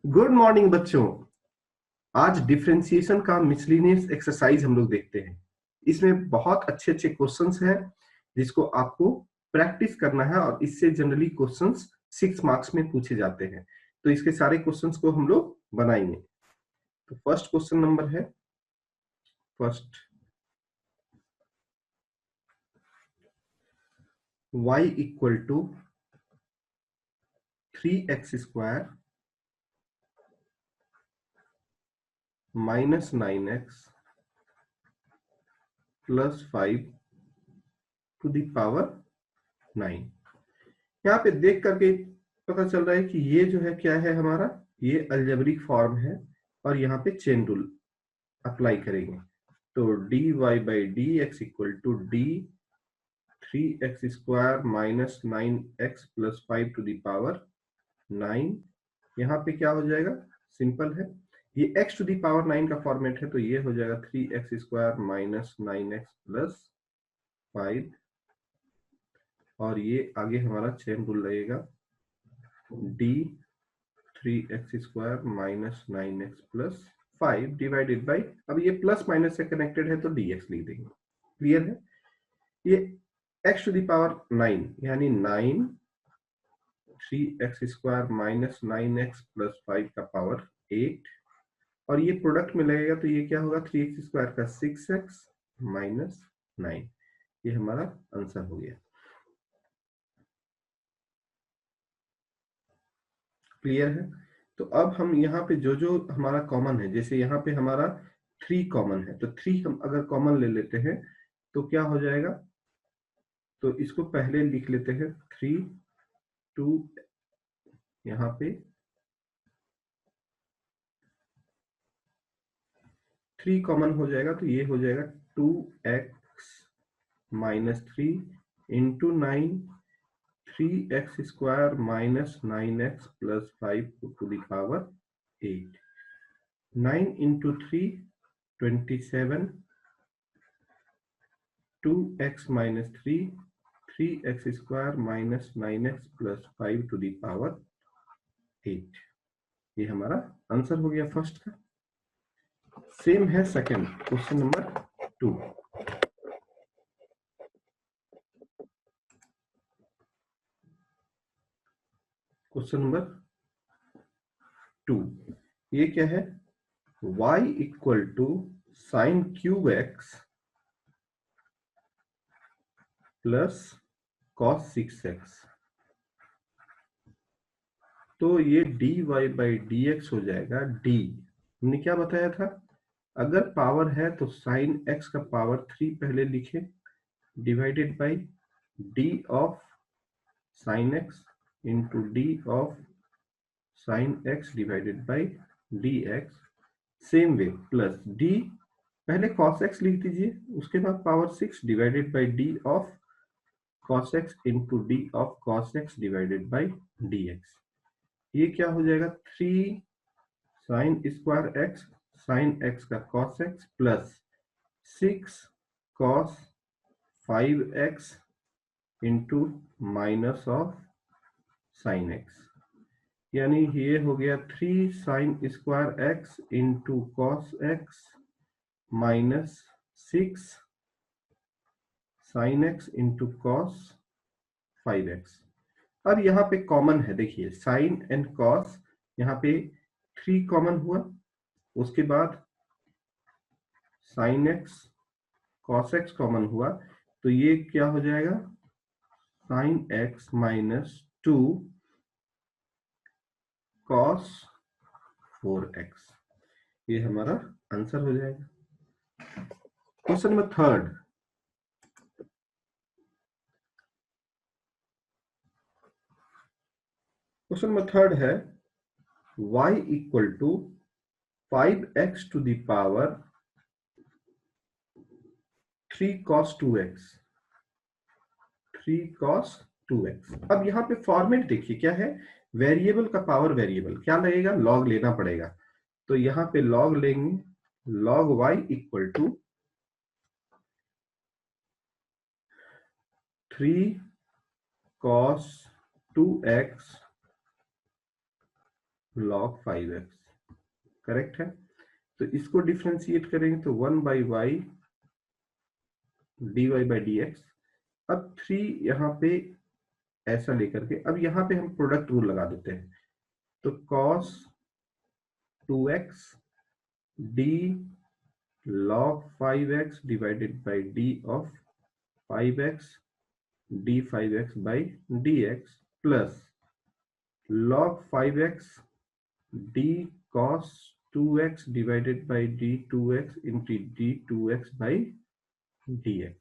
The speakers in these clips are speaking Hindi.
गुड मॉर्निंग बच्चों। आज डिफरेंशिएशन का मिसलिनियस एक्सरसाइज हम लोग देखते हैं। इसमें बहुत अच्छे अच्छे क्वेश्चंस हैं जिसको आपको प्रैक्टिस करना है और इससे जनरली क्वेश्चंस 6 मार्क्स में पूछे जाते हैं। तो इसके सारे क्वेश्चंस को हम लोग बनाएंगे। तो फर्स्ट क्वेश्चन नंबर है first y equal to 3x² minus 9x plus 5 to the power 9। यहाँ पे देख करके पता चल रहा है कि ये जो है क्या है हमारा, ये अलजेब्रिक फॉर्म है और यहाँ पे चेन रूल अप्लाई करेंगे। तो dy by d x equal to d 3x² minus 9x plus 5 to the power 9। यहाँ पे क्या हो जाएगा, सिंपल है, ये x टू द पावर 9 का फॉर्मेट है तो ये हो जाएगा 3x² माइनस 9x प्लस 5 और ये आगे हमारा चेन रूल लगेगा d 3x² minus 9x plus 5 divided by, अब ये प्लस माइनस से कनेक्टेड है तो dx लिख देंगे। क्लियर है। ये x टू द पावर 9 यानी 9 3x² माइनस 9x प्लस 5 का पावर 8 और ये प्रोडक्ट में लगेगा तो ये क्या होगा 3x² का 6x माइनस 9। ये हमारा आंसर हो गया। क्लियर है। तो अब हम यहाँ पे जो जो हमारा कॉमन है, जैसे यहाँ पे हमारा 3 कॉमन है तो 3 हम अगर कॉमन ले लेते हैं तो क्या हो जाएगा, तो इसको पहले लिख लेते हैं 3 2, यहाँ पे 3 कॉमन हो जाएगा तो ये हो जाएगा 2x minus 3 into 9 3x² minus 9x plus 5 to the power 8। 9 into 3 27, 2x minus 3 3x² minus 9x plus 5 to the power 8। ये हमारा आंसर हो गया फर्स्ट का। सेम है second, question number 2। Question number 2 ये क्या है, y equal to sine cube x plus cos 6x। तो ये dy बाई dx हो जाएगा d, हमने क्या बताया था, अगर पावर है तो साइन x का पावर 3 पहले लिखे divided by d of sine x into d of sine x divided by dx। Same way plus d, पहले cos x लिख दीजिए उसके बाद power 6 divided by d of cos x into d of cos x divided by dx। ये क्या हो जाएगा 3 sine square x sine x का cos x plus 6 cos 5x into minus of sine x, यानी ये हो गया 3 sine square x into cos x minus 6 sine x into cos 5x। अब यहाँ पे कॉमन है, देखिए साइन एंड कॉस, यहाँ पे 3 कॉमन हुआ, उसके बाद sine x cos x common हुआ तो ये क्या हो जाएगा sign x minus 2 cos 4x। ये हमारा आंसर हो जाएगा। Question number third, question number third है y equal to 5x to the power 3 cos 2x 3 cos 2x। अब यहाँ पे फॉर्मेट देखिए क्या है, वेरिएबल का पावर वेरिएबल क्या लगेगा, लॉग लेना पड़ेगा। तो यहाँ पे लॉग लेंगे, log y equal to 3 cos 2x log 5x, correct है। तो इसको डिफ्रेंशिएट करेंगे तो 1/y dy by dx। अब 3 यहाँ पे ऐसा लेकर के, अब यहाँ पे हम प्रोडक्ट रूल लगा देते हैं, तो cos 2x d log 5x divided by d of 5x d 5x by dx plus log 5x d cos 2x divided by d 2x into d 2x by dx।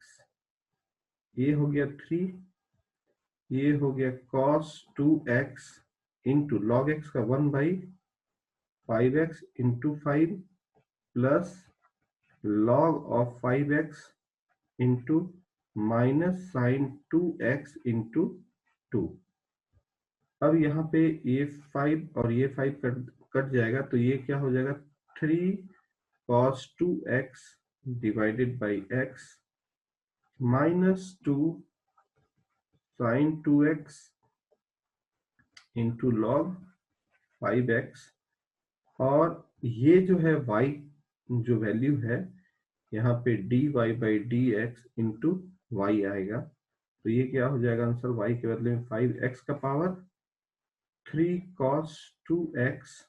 ये हो गया 3, ये हो गया cos 2x into log x का 1/5x into 5 plus log of 5x into minus sine 2x into 2। अब यहाँ पे ये 5 और ये 5 कट जाएगा, तो ये क्या हो जाएगा 3 cos 2x divided by x minus 2 sine 2x into log 5x। और ये जो है y जो वैल्यू है यहाँ पे dy by d x into y आएगा, तो ये क्या हो जाएगा आंसर, y के बदले में 5x का power 3 cos 2x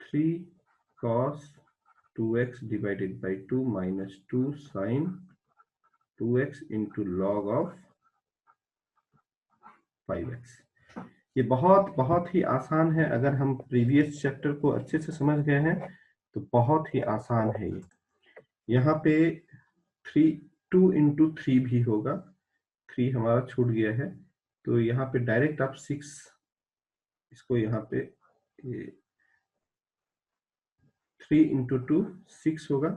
3 cos 2x divided by 2 minus 2 sine 2x into log of 5x। ये बहुत ही आसान है, अगर हम प्रीवियस चैप्टर को अच्छे से समझ गए हैं तो बहुत ही आसान है ये। यहाँ पे 2 इंटू 3 भी होगा, 3 हमारा छूट गया है, तो यहाँ पे डायरेक्ट आप 6, इसको यहाँ पे 3 इंटू 2 6 होगा,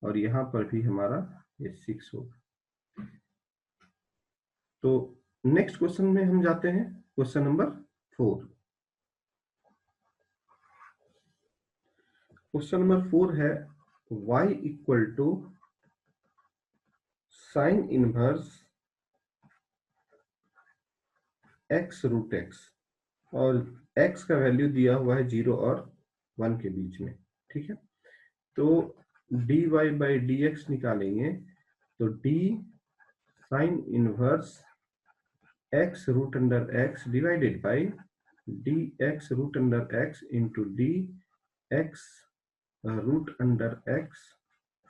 और यहाँ पर भी हमारा ये 6 होगा। तो नेक्स्ट क्वेश्चन में हम जाते हैं, क्वेश्चन नंबर 4। क्वेश्चन नंबर 4 है y equal to sine inverse x root x, और x का वैल्यू दिया हुआ है 0 और 1 के बीच में, ठीक है। तो dy बाई dx निकालेंगे, तो d sine inverse x root under x divided by dx root under x into dx root under x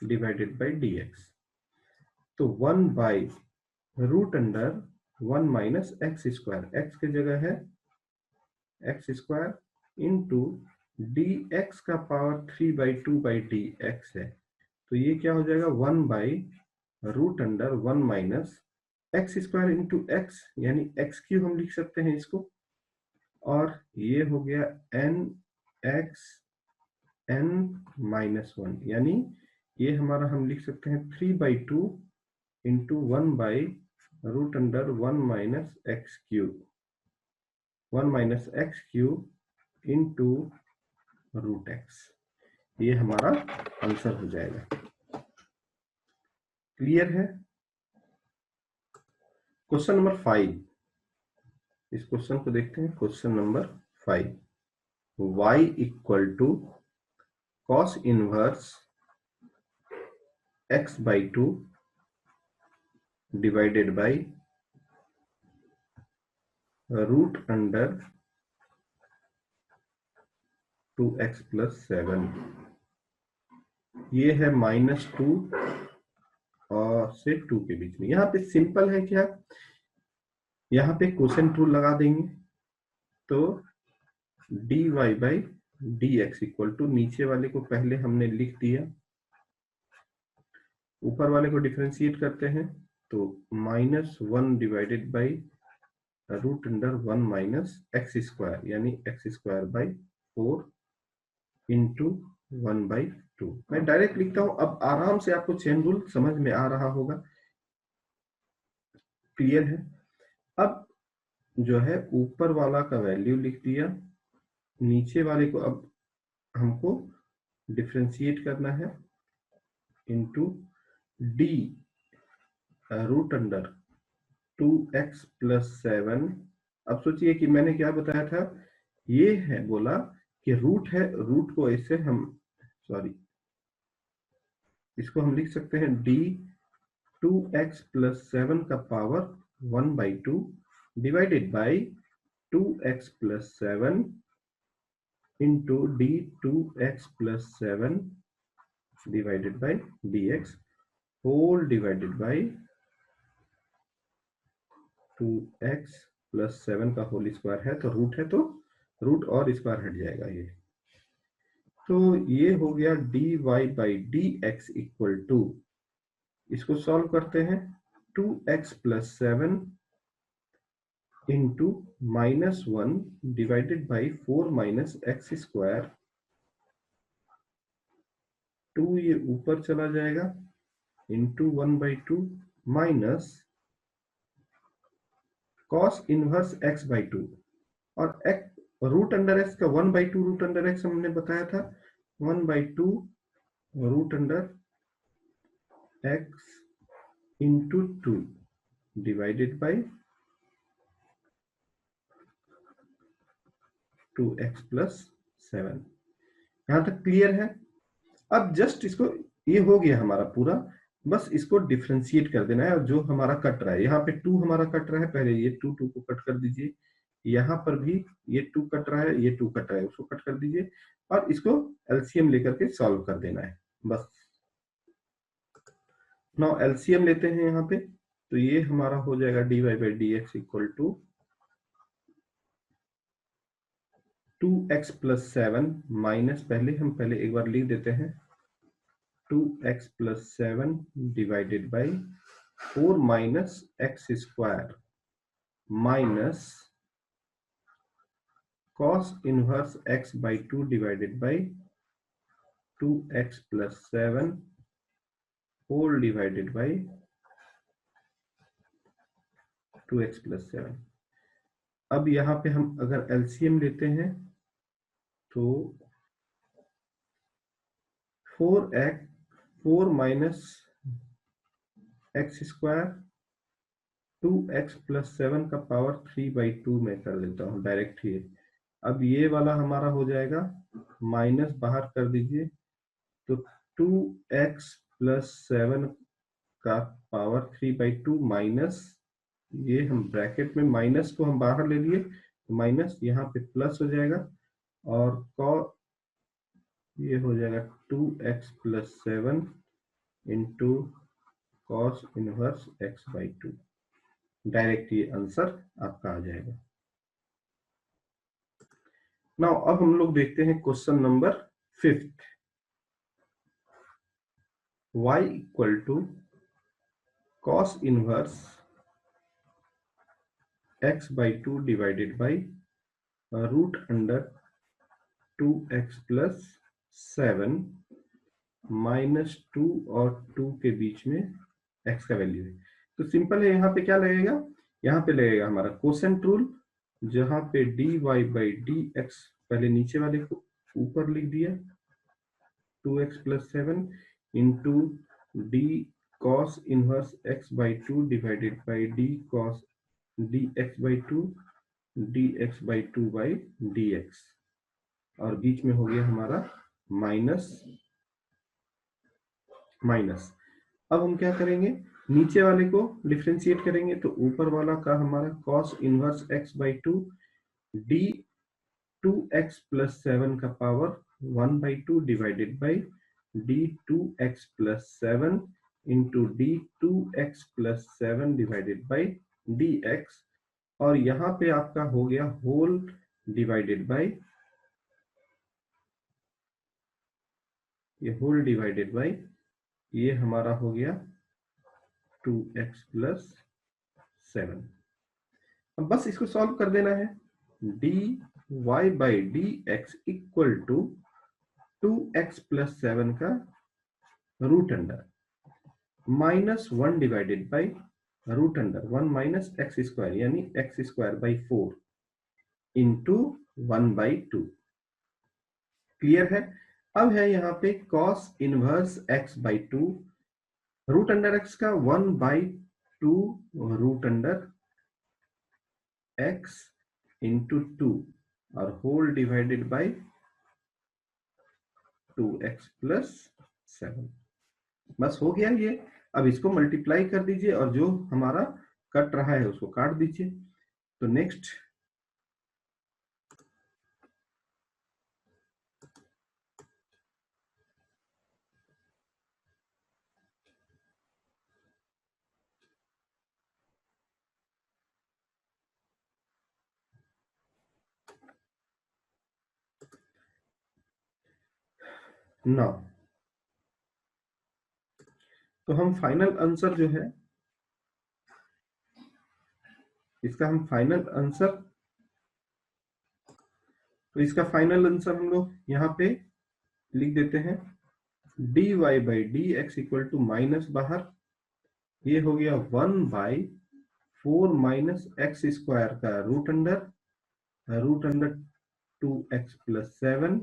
divided by dx। तो 1 by root under 1 minus x square, x की जगह है x square into d x का power 3 by 2 by d x है, तो ये क्या हो जाएगा 1 by root under 1 minus x square into x, यानी एक्स क्यूब हम लिख सकते हैं इसको, और ये हो गया एन एक्स एन माइनस 1, यानी ये हमारा हम लिख सकते हैं 3 by 2 into 1 by root under 1 minus x cube, 1 minus x cube into root x, ये हमारा आंसर हो जाएगा। क्लियर है। क्वेश्चन नंबर 5, इस क्वेश्चन को देखते हैं। Question number 5, y equal to cos inverse x by 2 divided by root under 2x plus 7, ये है -2 और से 2 के बीच में। यहाँ पे सिंपल है क्या, यहाँ पे कोसेंट रूल लगा देंगे, तो dy by dx equal to, नीचे वाले को पहले हमने लिख दिया, ऊपर वाले को डिफरेंशिएट करते हैं, तो -1 divided by root under 1 minus x square, यानी x square by 4 into 1 by 2। मैं डायरेक्ट लिखता हूं, अब आराम से आपको चेन रूल समझ में आ रहा होगा। क्लियर है। अब जो है ऊपर वाला का वैल्यू लिख दिया, नीचे वाले को अब हमको डिफरेंशिएट करना है, into d root under 2x plus 7 अब सोचिए कि मैंने क्या बताया था, ये है बोला कि रूट है, रूट को ऐसे हम इसको हम लिख सकते हैं d 2x प्लस 7 का power 1/2 divided by 2x plus 7 into d 2x plus 7 divided by dx whole divided by 2x plus 7 का होल स्क्वायर है, तो रूट और स्क्वायर हट जाएगा ये। तो ये हो गया dy by dx equal to, इसको सॉल्व करते हैं, 2x plus 7 into -1 divided by 4 minus x square, 2 ये ऊपर चला जाएगा into 1/2 minus cos inverse x by 2, और रूट अंडर एक्स का 1/2 रूट अंडर एक्स हमने बताया था, 1/2 root under x into 2 divided by 2x plus 7। यहां तक क्लियर है? अब जस्ट इसको, ये हो गया हमारा पूरा, बस इसको डिफ्रेंशिएट कर देना है। और जो हमारा कट रहा है, यहाँ पे 2 हमारा कट रहा है, पहले ये 2 को कट कर दीजिए, यहाँ पर भी ये 2 कट रहा है, ये 2 कट रहा है, उसको कट कर दीजिए, और इसको एलसीएम लेकर के सॉल्व कर देना है बस। नाउ एलसीएम लेते हैं यहाँ पे, तो ये हमारा हो जाएगा dy by dx equal to 2x plus 7 minus, पहले एक बार लिख देते हैं, 2x plus 7 divided by 4 minus x square minus cos inverse x by 2 divided by 2x plus 7 whole divided by 2x plus 7। अब यहाँ पे हम अगर एलसीएम लेते हैं तो 4 minus x square 2x plus 7 का पावर 3/2 में कर देता हूँ डायरेक्ट ही। अब ये वाला हमारा हो जाएगा, माइनस बाहर कर दीजिए, तो 2x प्लस 7 का पावर 3/2 माइनस, ये हम ब्रैकेट में माइनस को हम बाहर ले लिए, माइनस यहाँ पे प्लस हो जाएगा, और ये हो जाएगा 2x plus 7 into cos inverse x by 2। Direct ये आंसर आपका आ जाएगा। नाउ अब हम लोग देखते हैं question number 5। y equal to cos inverse x by 2 divided by root under 2x plus 7 minus 2 और 2 के बीच में x का वैल्यू है। तो सिंपल है, यहाँ पे क्या लगेगा, यहाँ पे लगेगा हमारा कोसेंट रूल, जहां पे dy बाई dx पहले नीचे वाले को ऊपर लिख दिया, 2x plus 7 into D cos inverse x by 2 divided by D cos dx by 2 dx by 2 by dx, और बीच में हो गया हमारा माइनस माइनस। अब हम क्या करेंगे, नीचे वाले को डिफरेंशिएट करेंगे, तो ऊपर वाला का हमारा cos inverse x by 2 d 2x plus 7 का power 1/2 divided by d 2x plus 7 into d 2x plus 7 divided by dx, और यहाँ पे आपका हो गया होल डिवाइडेड बाई, ये होल डिवाइडेड बाई, ये हमारा हो गया 2x प्लस 7। अब बस इसको सॉल्व कर देना है, dy by dx equal to 2x plus 7 का root under -1 divided by root under 1 minus x square, यानी x square by 4 into 1/2। Clear है? अब है यहाँ पे cos inverse x by 2, root under x का 1/2 रूट अंडर x इंटू 2 और whole divided by 2x plus 7। बस हो गया ये। अब इसको मल्टीप्लाई कर दीजिए और जो हमारा कट रहा है उसको काट दीजिए। तो नेक्स्ट नौ। तो हम फाइनल आंसर जो है इसका हम फाइनल आंसर तो इसका फाइनल आंसर हम लोग यहाँ पे लिख देते हैं dy by d x equal to minus बाहर ये हो गया 1/4 माइनस एक्स स्क्वायर का रूट अंडर 2x प्लस 7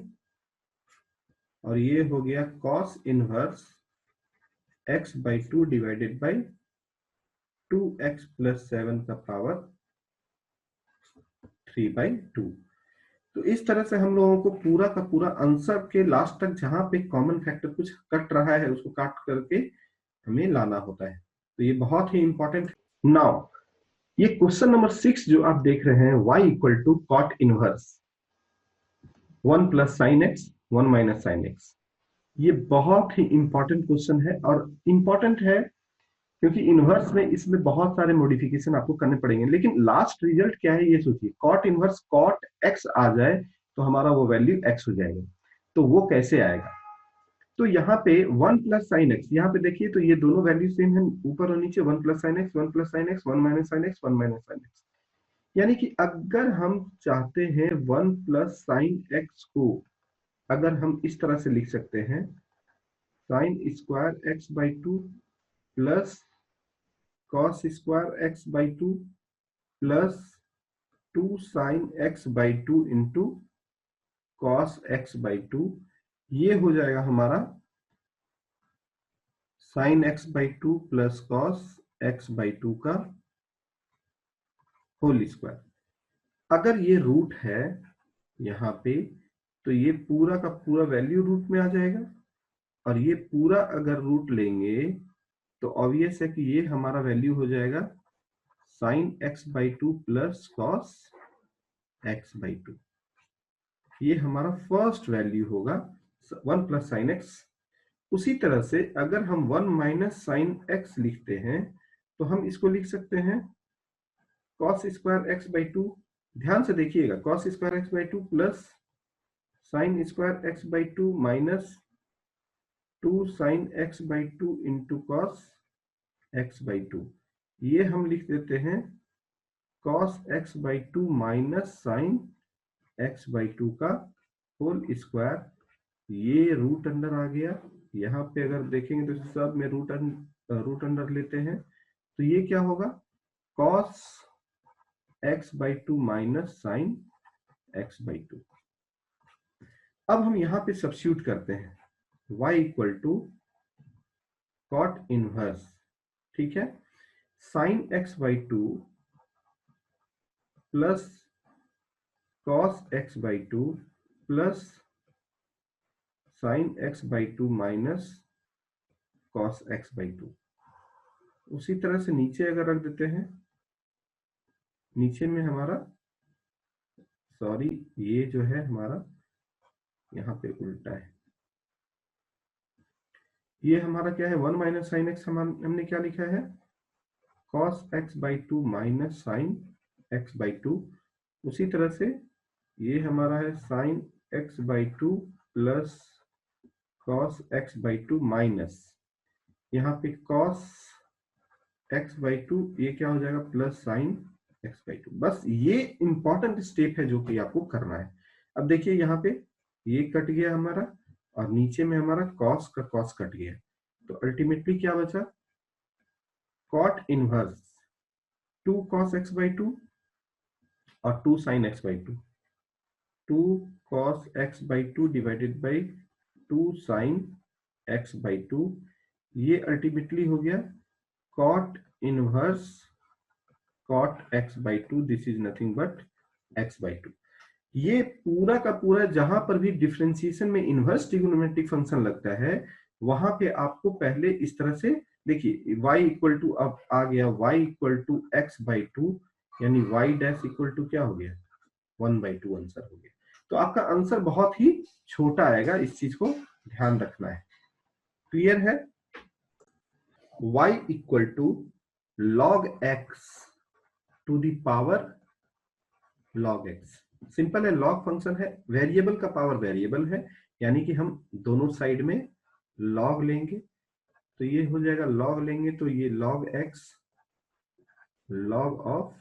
और ये हो गया cos inverse x by 2 divided by 2x plus 7 का पावर 3/2। तो इस तरह से हम लोगों को पूरा का पूरा आंसर के लास्ट तक जहां पे कॉमन फैक्टर कुछ कट रहा है उसको काट करके हमें लाना होता है। तो ये बहुत ही इंपॉर्टेंट। नाउ ये क्वेश्चन नंबर 6 जो आप देख रहे हैं y equal to cot inverse 1 plus sine x 1 minus sine x. ये बहुत ही इंपॉर्टेंट क्वेश्चन है और इंपॉर्टेंट है क्योंकि इनवर्स में इसमें बहुत सारे मॉडिफिकेशन आपको करने पड़ेंगे, लेकिन लास्ट रिजल्ट क्या है ये सोचिए। कॉट इनवर्स कॉट एक्स आ जाए तो हमारा वो वैल्यू एक्स हो जाएगा। तो वो कैसे आएगा? तो यहाँ पे 1 प्लस साइन एक्स, यहाँ पे देखिए तो ये दोनों वैल्यू सेम है, ऊपर और नीचे 1 plus sine x 1 plus sine x 1 minus sine x 1 minus sine x. यानी कि अगर हम चाहते हैं 1 प्लस साइन एक्स को अगर हम इस तरह से लिख सकते हैं sine square x by 2 plus cos square x by 2 plus 2 sign x by 2 into cos x by 2। ये हो जाएगा हमारा sign x by 2 plus cos x by 2 का होल स्क्वायर। अगर ये रूट है यहाँ पे तो ये पूरा का पूरा वैल्यू रूट में आ जाएगा और ये पूरा अगर रूट लेंगे तो ऑब्वियस है कि ये हमारा वैल्यू हो जाएगा sine x by 2 plus cos x by 2। ये हमारा फर्स्ट वैल्यू होगा 1 प्लस साइन एक्स। उसी तरह से अगर हम 1 माइनस साइन एक्स लिखते हैं तो हम इसको लिख सकते हैं कॉस स्क्वायर एक्स बाई 2। ध्यान से देखिएगा cos square x by 2 plus sine square x by 2 minus 2 sign x by 2 into cos x by 2। ये हम लिख देते हैं cos x by 2 minus sine x by 2 का होल स्क्वायर। ये रूट अंडर आ गया। यहाँ पे अगर देखेंगे तो सब में रूट अंडर लेते हैं तो ये क्या होगा cos x by 2 minus sine x by 2। अब हम यहाँ पे सब्स्टिट्यूट करते हैं y equal to cot inverse, ठीक है, sine x by 2 plus cos x by 2 plus sine x by 2 minus cos x by 2। उसी तरह से नीचे अगर रख देते हैं, नीचे में हमारा सॉरी ये जो है हमारा यहाँ पे उल्टा है। ये हमारा क्या है 1 माइनस साइन एक्स हमने क्या लिखा है cos x by 2 minus sine x by 2। उसी तरह से ये हमारा है sine x by 2 plus cos x by 2 minus यहाँ पे कॉस एक्स बाई 2 ये क्या हो जाएगा प्लस साइन एक्स बाई 2। बस ये इंपॉर्टेंट स्टेप है जो कि आपको करना है। अब देखिए यहाँ पे ये कट गया हमारा और नीचे में हमारा कॉस का कॉस कट गया, तो अल्टीमेटली क्या बचा cot inverse 2 cos x by 2 और 2 sin x by 2, 2 cos x by 2 divided by 2 sin x by 2। ये अल्टीमेटली हो गया cot inverse cot x by 2। This is nothing but x/2। ये पूरा का पूरा जहां पर भी डिफरेंशिएशन में इनवर्स ट्रिग्नोमेट्रिक फंक्शन लगता है वहां पे आपको पहले इस तरह से देखिए y इक्वल टू अब आ गया y इक्वल टू x/2 यानी y डैश इक्वल टू क्या हो गया 1/2 आंसर हो गया। तो आपका आंसर बहुत ही छोटा आएगा, इस चीज को ध्यान रखना है। क्लियर है? y equal to log x to the power log x। Simple है, log फंक्शन है, वेरिएबल का पावर वेरिएबल है, यानी कि हम दोनों साइड में log लेंगे तो ये हो जाएगा log लेंगे तो ये log x log of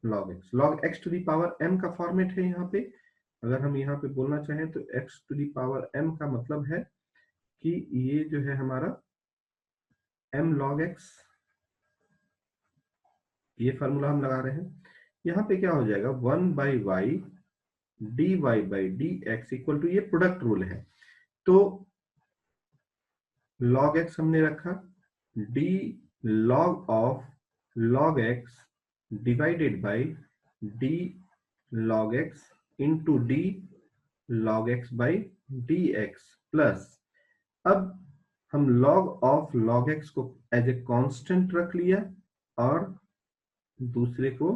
log x to the power m का फॉर्मेट है। यहाँ पे अगर हम यहाँ पे बोलना चाहें तो x to the power m का मतलब है कि ये जो है हमारा m log x, ये फार्मूला हम लगा रहे हैं। यहाँ पे क्या हो जाएगा 1/y dy by d x equal to, ये प्रोडक्ट रूल है तो log x हमने रखा, d log of log x divided by d log x into d log x by dx plus, अब हम log ऑफ log x को एज ए कांस्टेंट रख लिया और दूसरे को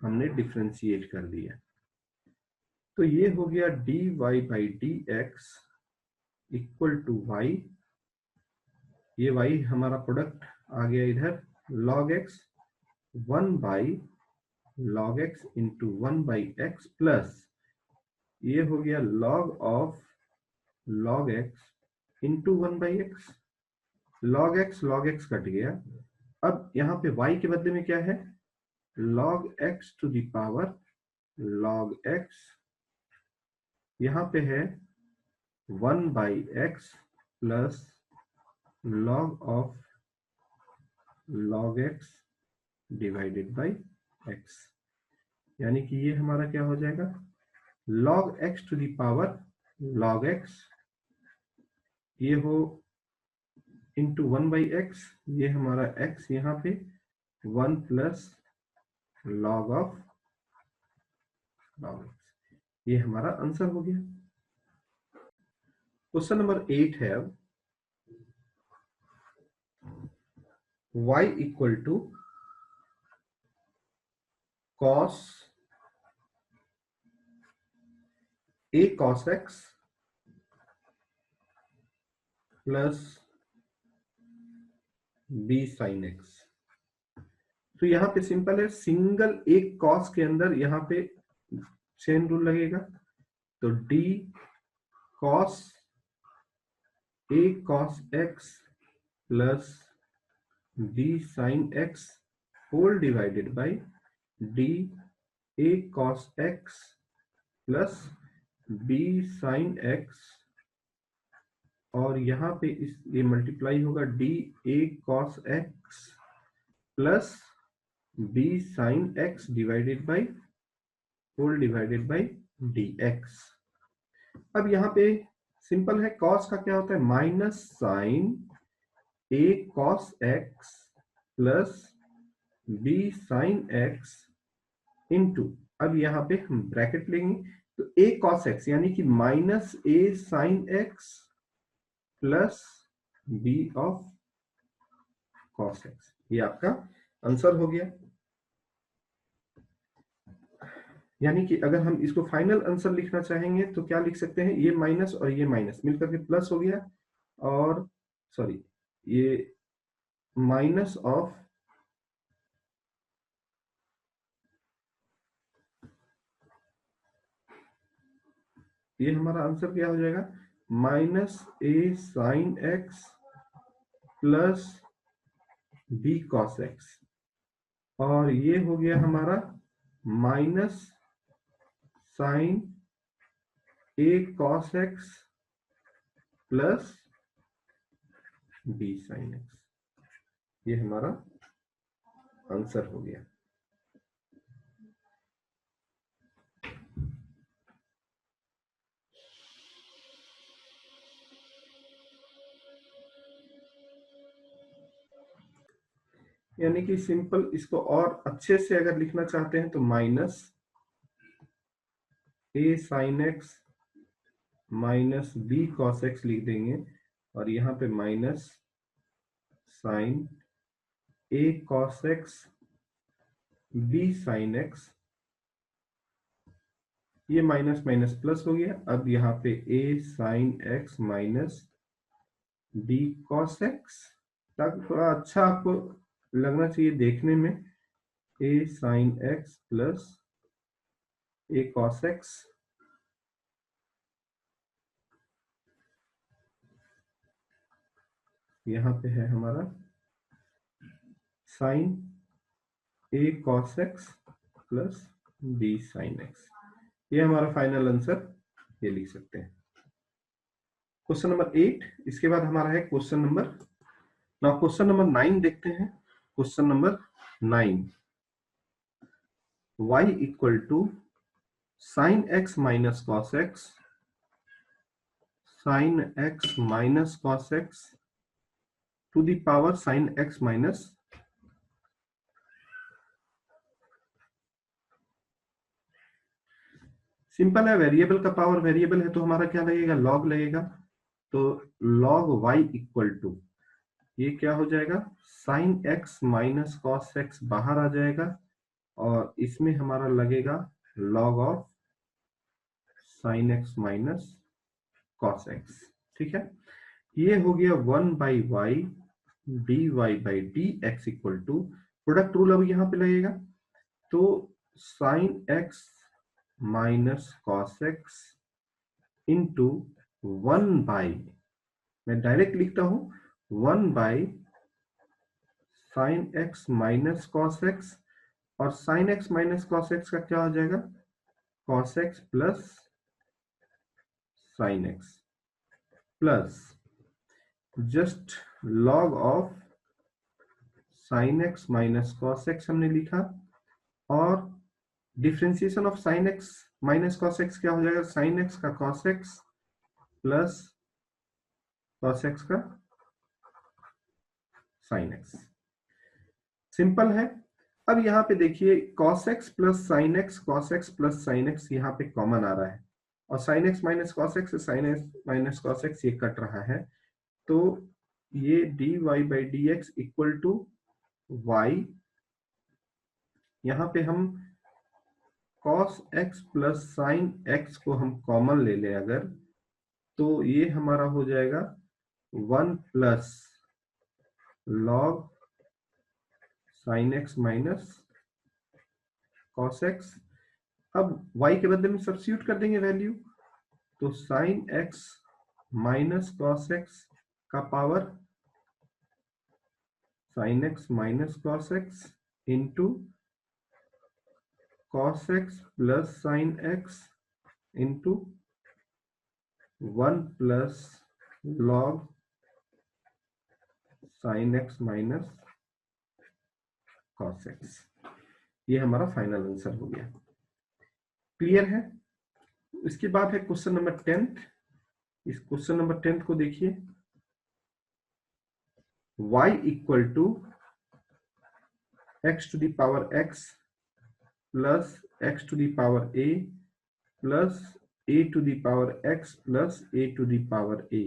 हमने डिफरेंशिएट कर दिया तो ये हो गया dy by dx equal to y, ये y हमारा प्रोडक्ट आ गया इधर log x 1 by log x into 1 by x plus ये हो गया log of log x into 1 by x. log x cut गया, अब यहाँ पे y के बदले में क्या है log x to the power log x, यहाँ पे है 1 by x plus log of log x divided by x, यानी कि ये हमारा क्या हो जाएगा log x to the power log x, ये हो इंटू 1 बाई एक्स, ये हमारा x यहाँ पे 1 plus log of log x, ये हमारा आंसर हो गया। क्वेश्चन नंबर 8 है अब y equal to cos a cos x plus b sin x। तो यहाँ पे सिंपल है, सिंगल एक cos के अंदर यहाँ पे चेन रूल लगेगा तो d cos a cos x plus b sin x whole divided by d a cos x plus b sin x, और यहाँ पे इस ये मल्टीप्लाई होगा d a cos x plus b sin x divided by whole divided by dx। अब यहाँ पे सिंपल है, cos का क्या होता है minus sine a cos x plus b sin x into, अब यहाँ पे हम ब्रैकेट लेंगे तो a cos x यानी कि minus a sin x plus b of cos x, ये आपका आंसर हो गया। यानी कि अगर हम इसको फाइनल आंसर लिखना चाहेंगे तो क्या लिख सकते हैं, ये माइनस और ये माइनस मिलकर के प्लस हो गया, और सॉरी ये माइनस ऑफ ये हमारा आंसर क्या हो जाएगा minus a sine x plus b cos x, और ये हो गया हमारा minus sine a cos x plus b sine x, ये हमारा आंसर हो गया। यानी कि सिंपल इसको और अच्छे से अगर लिखना चाहते हैं तो minus a sine x minus b cos x लिख देंगे, और यहाँ पे minus sine a cos x b sine x, ये माइनस माइनस प्लस हो गया। अब यहाँ पे a sine x minus b cos x, ताकि थोड़ा अच्छा आपको लगना चाहिए देखने में, a sine x plus a cos x, यहाँ पे है हमारा sine a cos x plus b sine x. ये हमारा फाइनल आंसर, ये लिख सकते हैं। Question number 8। इसके बाद हमारा है question number, now question number 9 देखते हैं। Question number 9, y equal to sine x minus cos x, sine x minus cos x to the power sine x minus, simple है, वेरिएबल का पावर वेरिएबल है तो हमारा क्या लगेगा, लॉग लगेगा। तो लॉग y इक्वल टू, ये क्या हो जाएगा, sine x minus cos x बाहर आ जाएगा, और इसमें हमारा लगेगा log of sine x minus cos x. ठीक है, ये हो गया 1/y dy by d x equal to, product rule अब यहाँ पे लगेगा, तो sine x minus cos x into 1/, मैं डायरेक्ट लिखता हूं 1/, sine x minus cos x, और sine x minus cos x का क्या हो जाएगा, cos x plus sine x, plus just log of sine x minus cos x हमने लिखा, और differentiation of sine x minus cos x क्या हो जाएगा, साइन एक्स का cos x plus cos x का साइन एक्स। सिंपल है। अब यहाँ पे देखिए cos x plus sine x, cos x plus sine x यहाँ पे कॉमन आ रहा है, और sine x minus cos x, sine x minus cos x ये कट रहा है, तो ये dy by d x equal to y, यहाँ पे हम cos x plus sine x को हम कॉमन ले लें अगर, तो ये हमारा हो जाएगा 1 plus log sine x minus cos x. अब y के बदले में सब्स्टिट्यूट कर देंगे वैल्यू, तो sine x minus cos x का power sine x minus cos x into cos x plus sine x into 1 plus log sine x minus cos x. ये हमारा फाइनल आंसर हो गया। क्लियर है। इसके बाद है क्वेश्चन नंबर 10। इस क्वेश्चन नंबर 10 को देखिए, y equal to x to the power x plus x to the power a plus a to the power x plus a to the power a,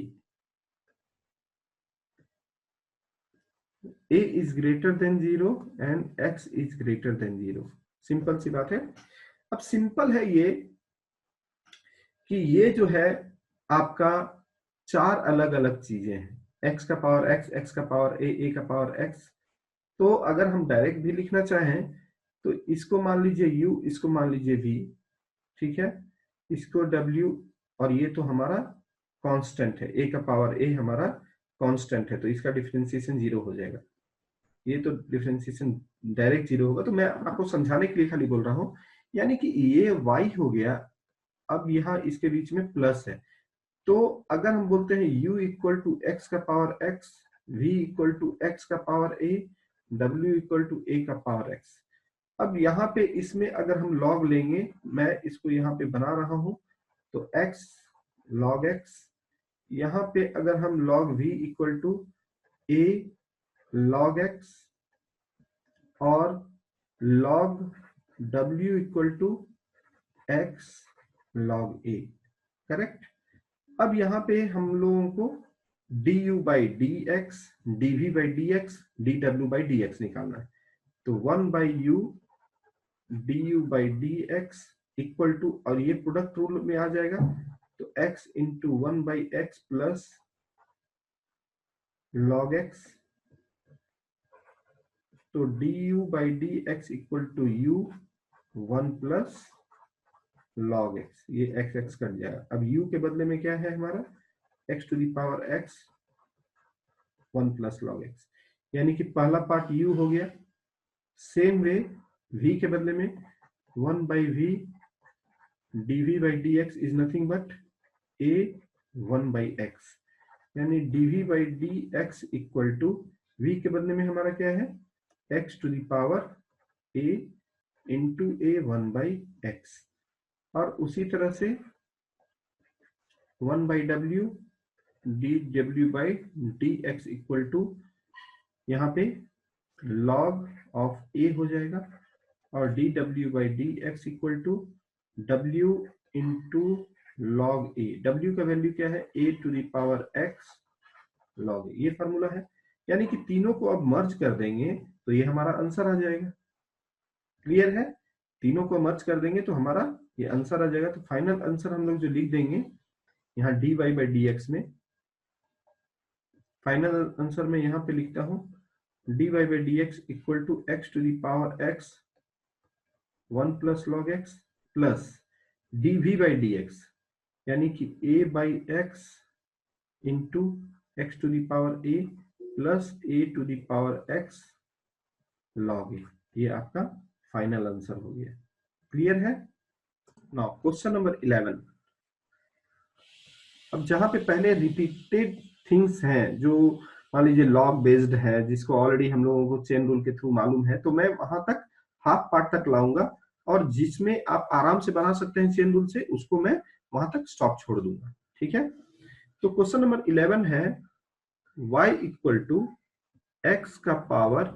a is greater than 0 and x is greater than 0। Simple सी बात है। अब सिंपल है ये कि ये जो है आपका चार अलग अलग चीजें हैं, x का पावर x, x का पावर a का पावर x। तो अगर हम डायरेक्ट भी लिखना चाहें तो इसको मान लीजिए u, इसको मान लीजिए v, ठीक है, इसको w, और ये तो हमारा कांस्टेंट है, a का पावर a हमारा कांस्टेंट है, तो इसका डिफरेंशिएशन 0 हो जाएगा। ये तो डिफरेंशिएशन डायरेक्ट 0 होगा, तो मैं आपको समझाने के लिए खाली बोल रहा हूं। यानी कि ये y हो गया, अब यहाँ इसके बीच में प्लस है, तो अगर हम बोलते हैं u इक्वल टू एक्स का power x, v equal to x का power a, w equal to a का पावर x। अब यहाँ पे इसमें अगर हम लॉग लेंगे, मैं इसको यहाँ पे बना रहा हूं, तो x log x, यहाँ पे अगर हम log v equal to a log x, और log w equal to x log a, correct. अब यहाँ पे हम लोगों को du by d x, dv by d x, dw by d x निकालना है। तो 1 by u du by d x equal to, और ये प्रोडक्ट रूल में आ जाएगा, तो x into 1 by x plus log x, तो du by d x equal to u 1 plus log x, ये x x कट जाएगा। अब u के बदले में क्या है हमारा, x to the power x 1 plus log x, यानी कि पहला पार्ट u हो गया। सेम वे v के बदले में 1 by v dv by d x is nothing but a 1 by x, यानी dv by d x equal to v के बदले में हमारा क्या है, x to the power a into a 1 by x, और उसी तरह से 1 by w dw by d x equal to, यहाँ पे log ऑफ a हो जाएगा, और dw by d x equal to w into log a, w का वैल्यू क्या है, a to the power x log a, ये फॉर्मूला है। यानी कि तीनों को अब मर्ज कर देंगे तो ये हमारा आंसर आ जाएगा। क्लियर है, तीनों को मर्ज कर देंगे तो हमारा ये आंसर आ जाएगा। तो फाइनल आंसर हम लोग जो लिख देंगे यहाँ dy बाई डी एक्स में, फाइनल आंसर में यहाँ पे लिखता हूँ dy by d x equal to x to the power x 1 plus log x plus dv by d x, यानी कि a by x into x to the power a plus a to the power x log a, ये आपका फाइनल आंसर हो गया। क्लियर है। Now question number 11। अब जहां पे पहले रिपीटेड थिंग्स हैं, जो मान लीजिए लॉग बेस्ड है, जिसको ऑलरेडी हम लोगों को चेन रूल के थ्रू मालूम है, तो मैं वहां तक हाफ पार्ट तक लाऊंगा, और जिसमें आप आराम से बना सकते हैं चेन रूल से, उसको मैं वहां तक स्टॉप छोड़ दूंगा। ठीक है, तो क्वेश्चन नंबर 11 है y इक्वल टू एक्स का power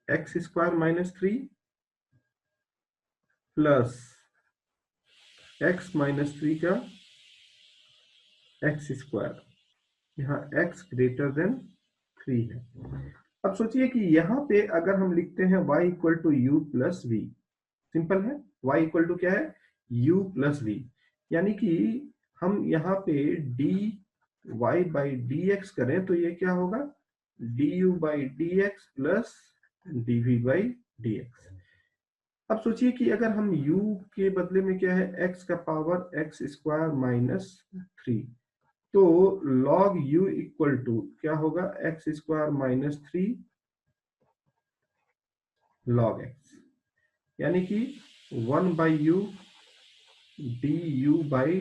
x square minus 3 plus x minus 3 का एक्स स्क्वायर, यहाँ x ग्रेटर देन 3 है। अब सोचिए कि यहाँ पे अगर हम लिखते हैं y equal to u plus v, simple है, y इक्वल टू क्या है, u प्लस वी, यानी कि हम यहाँ पे dy बाई डी एक्स करें तो ये क्या होगा, du by d x plus dv by d x. अब सोचिए कि अगर हम u के बदले में क्या है, x का पावर एक्स स्क्वायर माइनस 3, तो log u इक्वल टू क्या होगा, x square minus 3 log x, यानी कि 1 by u d u by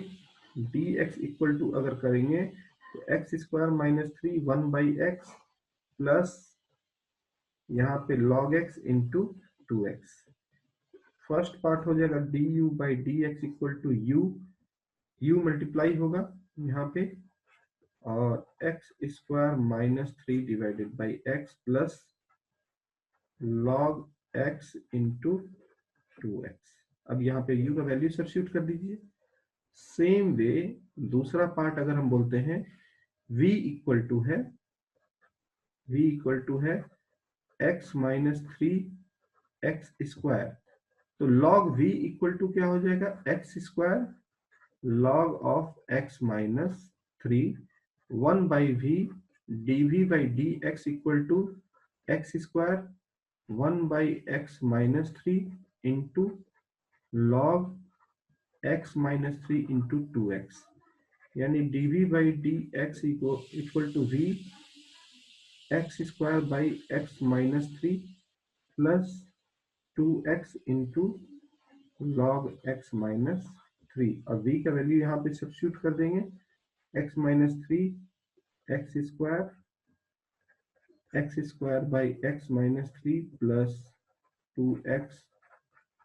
d x equal to अगर करेंगे तो x square minus 3 1 by x plus यहाँ पे log x into 2x। First part हो जाएगा d u by d x equal to u multiply होगा यहाँ पे, और x square minus 3 divided by x plus log x into 2x। अब यहाँ पे u का वैल्यू सब्स्टिट्यूट कर दीजिए। सेम वे दूसरा पार्ट अगर हम बोलते हैं v इक्वल टू है x माइनस 3 एक्स स्क्वायर, तो log v इक्वल टू क्या हो जाएगा, x square log of x minus 3 1 by v dv by d x equal to x square 1 by x minus 3 into log x minus 3 into 2x, यानी dv by d x equal to v x square by x minus 3 plus 2x into log x minus 3, और v का वैल्यू यहाँ पे सब्स्टिट्यूट कर देंगे, x minus 3 x square by x minus 3 plus 2x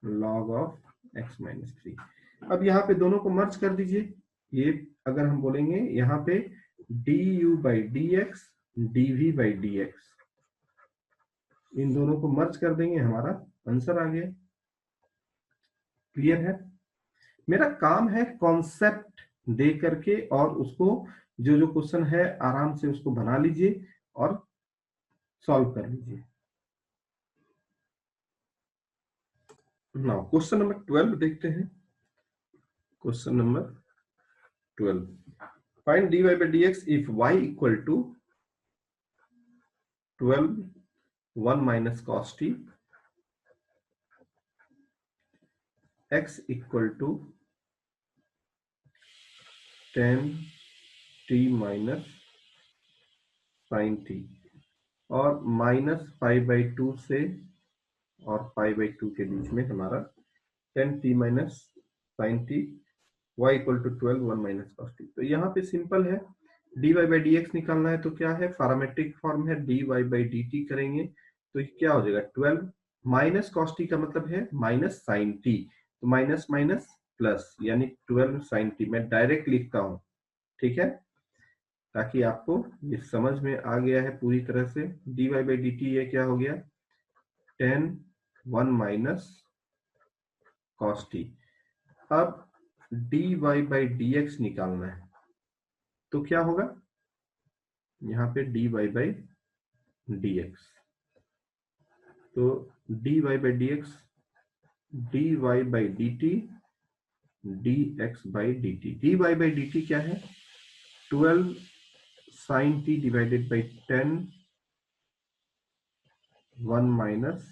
log of x minus 3। अब यहाँ पे दोनों को मर्ज कर दीजिए। ये अगर हम बोलेंगे यहाँ पे du by d x dv by d x, इन दोनों को मर्ज कर देंगे, हमारा आंसर आ गया। क्लियर है। मेरा काम है कॉन्सेप्ट दे करके और उसको जो जो क्वेश्चन है आराम से उसको बना लीजिए और सॉल्व कर लीजिए। नाउ क्वेश्चन नंबर 12 देखते हैं। Question number 12, find dy by dx if y equal to 12 1 minus cos t, x equal to 10 t minus sin t, और -π/2 से और π/2 के बीच में हमारा 10 t minus sin t, y equal to 12 1 minus cos t। तो यहाँ पे सिंपल है, dy by dx निकालना है तो क्या है, पैरामेट्रिक फॉर्म है, dy by dt करेंगे तो क्या हो जाएगा 12 माइनस cos t का मतलब है माइनस sin t, तो माइनस माइनस प्लस यानी 12 sin t। मैं डायरेक्ट लिखता हूं, ठीक है, ताकि आपको ये समझ में आ गया है पूरी तरह से। dy by dt ये क्या हो गया 10 1 माइनस cos t। अब dy by dx निकालना है तो क्या होगा, यहाँ पे dy by dx, तो dy by dx dy by dt dx by dt। dy by dt क्या है 12 sin t divided by 10 1 minus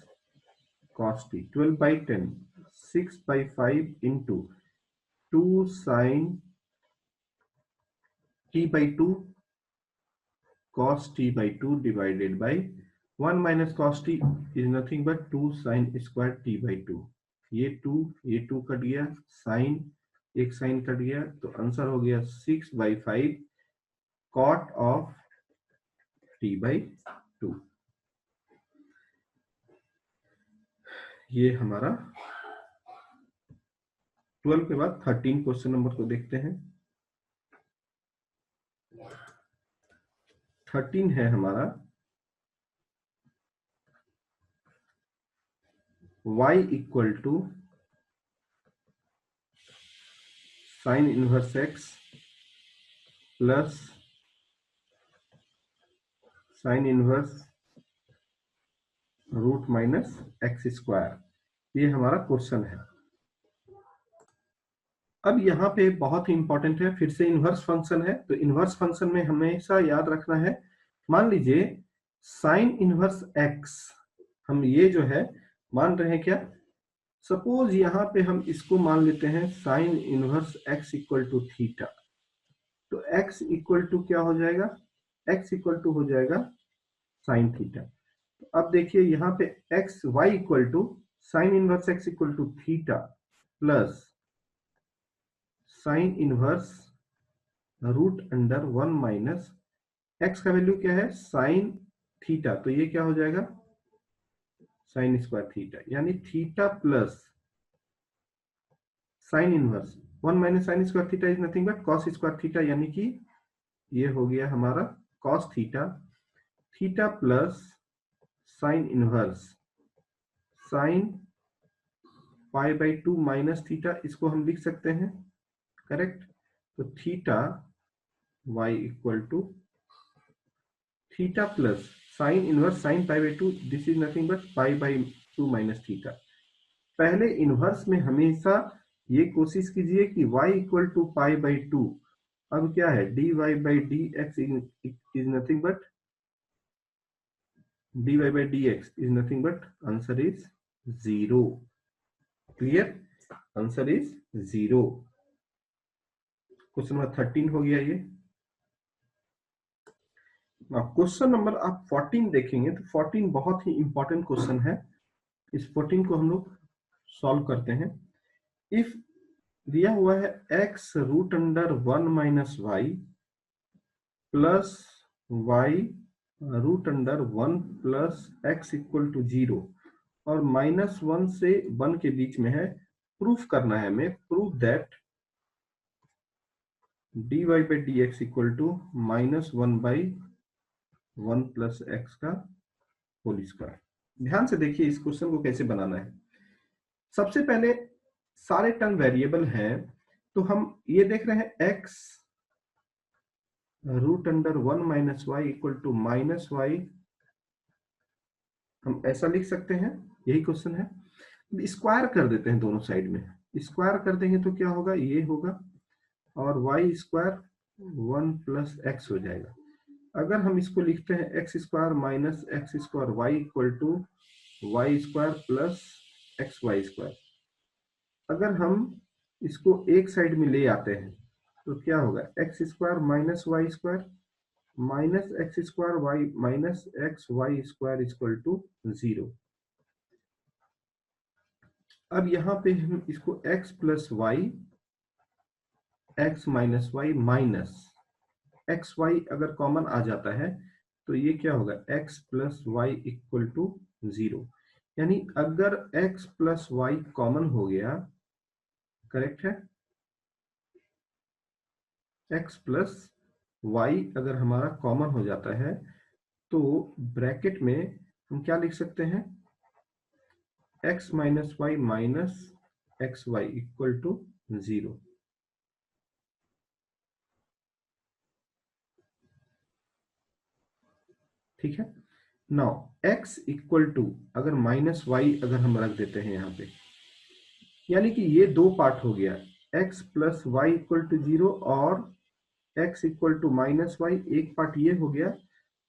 cos t, 12 by 10 6 by 5 into 2 sin t by 2 cos t by 2 divided by 1 minus cos t is nothing but 2 sin square t by 2। ये 2 कट गया, साइन एक साइन कट गया, तो आंसर हो गया 6 by 5 cot of t by 2। ये हमारा 12 के बाद 13 क्वेश्चन नंबर को देखते हैं। 13 है हमारा y equal to sine inverse x plus sine inverse root minus x square, ये हमारा क्वेश्चन है। अब यहाँ पे बहुत ही इंपॉर्टेंट है, फिर से इनवर्स फंक्शन है, तो इनवर्स फंक्शन में हमेशा याद रखना है, मान लीजिए साइन इनवर्स x, हम ये जो है मान रहे हैं क्या, सपोज यहाँ पे हम इसको मान लेते हैं sine inverse x equal to theta, तो x इक्वल टू क्या हो जाएगा, x इक्वल टू हो जाएगा साइन थीटा। तो अब देखिए यहाँ पे x y equal to sine inverse x equal to theta plus sine inverse root under 1 minus x का वैल्यू क्या है साइन थीटा, तो ये क्या हो जाएगा साइन स्क्वायर थीटा, यानी theta plus sine inverse 1 minus sine square theta is nothing but cos square theta, यानी कि ये हो गया हमारा cos theta, theta plus sine inverse sine pi by 2 minus theta, इसको हम लिख सकते हैं, करेक्ट। तो theta y equal to theta plus sine inverse sine pi by 2, this is nothing but pi by 2 minus theta. पहले इनवर्स में हमेशा ये कोशिश कीजिए कि y equal to pi by 2, अब क्या है dy by d x is nothing but dy by dx is nothing but answer is 0। Clear, answer is 0। Question number 13 हो गया ये। क्वेश्चन नंबर आप 14 देखेंगे तो 14 बहुत ही इंपॉर्टेंट क्वेश्चन है, इस 14 को हम लोग सॉल्व करते हैं। इफ दिया हुआ है x root under 1 minus y plus y root under 1 plus x equal to 0 और -1 से 1 के बीच में है, प्रूफ करना है हमें, proof that dy by dx equal to -1 by 1 plus x का होल स्क्वायर। ध्यान से देखिए इस क्वेश्चन को कैसे बनाना है। सबसे पहले सारे टर्म वेरिएबल हैं, तो हम ये देख रहे हैं x root under 1 minus y equal to minus y, हम ऐसा लिख सकते हैं, यही क्वेश्चन है। स्क्वायर कर देते हैं दोनों साइड में, स्क्वायर कर देंगे तो क्या होगा, ये होगा और वाई स्क्वायर 1 प्लस एक्स हो जाएगा। अगर हम इसको लिखते हैं x square minus x square y equal to y square plus x y square, अगर हम इसको एक साइड में ले आते हैं तो क्या होगा, x square minus y square minus x square y minus x y square equal to 0। अब यहाँ पे हम इसको x plus y x minus y minus x y अगर कॉमन आ जाता है तो ये क्या होगा, x plus y equal to 0। यानी अगर x प्लस वाई कॉमन हो गया, करेक्ट है, x प्लस वाई अगर हमारा कॉमन हो जाता है तो ब्रैकेट में हम क्या लिख सकते हैं, x minus y minus x y equal to 0। ठीक है, नाउ x इक्वल टू अगर माइनस वाई अगर हम रख देते हैं यहाँ पे, यानी कि ये दो पार्ट हो गया, x plus y equal to 0 और x equal to minus y, एक पार्ट ये हो गया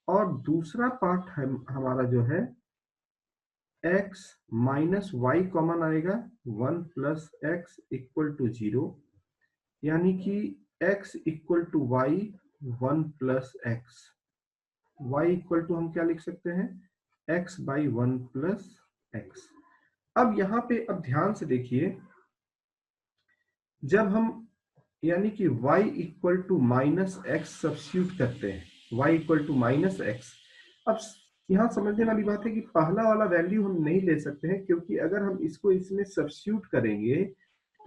और दूसरा पार्ट हमारा जो है x माइनस वाई कॉमन आएगा 1 प्लस एक्स इक्वल टू 0, यानी कि x equal to y 1 plus x, y equal to हम क्या लिख सकते हैं, x बाई 1 प्लस एक्स। अब यहाँ पे अब ध्यान से देखिए, जब हम यानी कि y equal to minus x substitute करते हैं, y equal to minus x, अब यहाँ समझने वाली बात है कि पहला वाला वैल्यू हम नहीं ले सकते हैं, क्योंकि अगर हम इसको इसमें सब्स्टिट्यूट करेंगे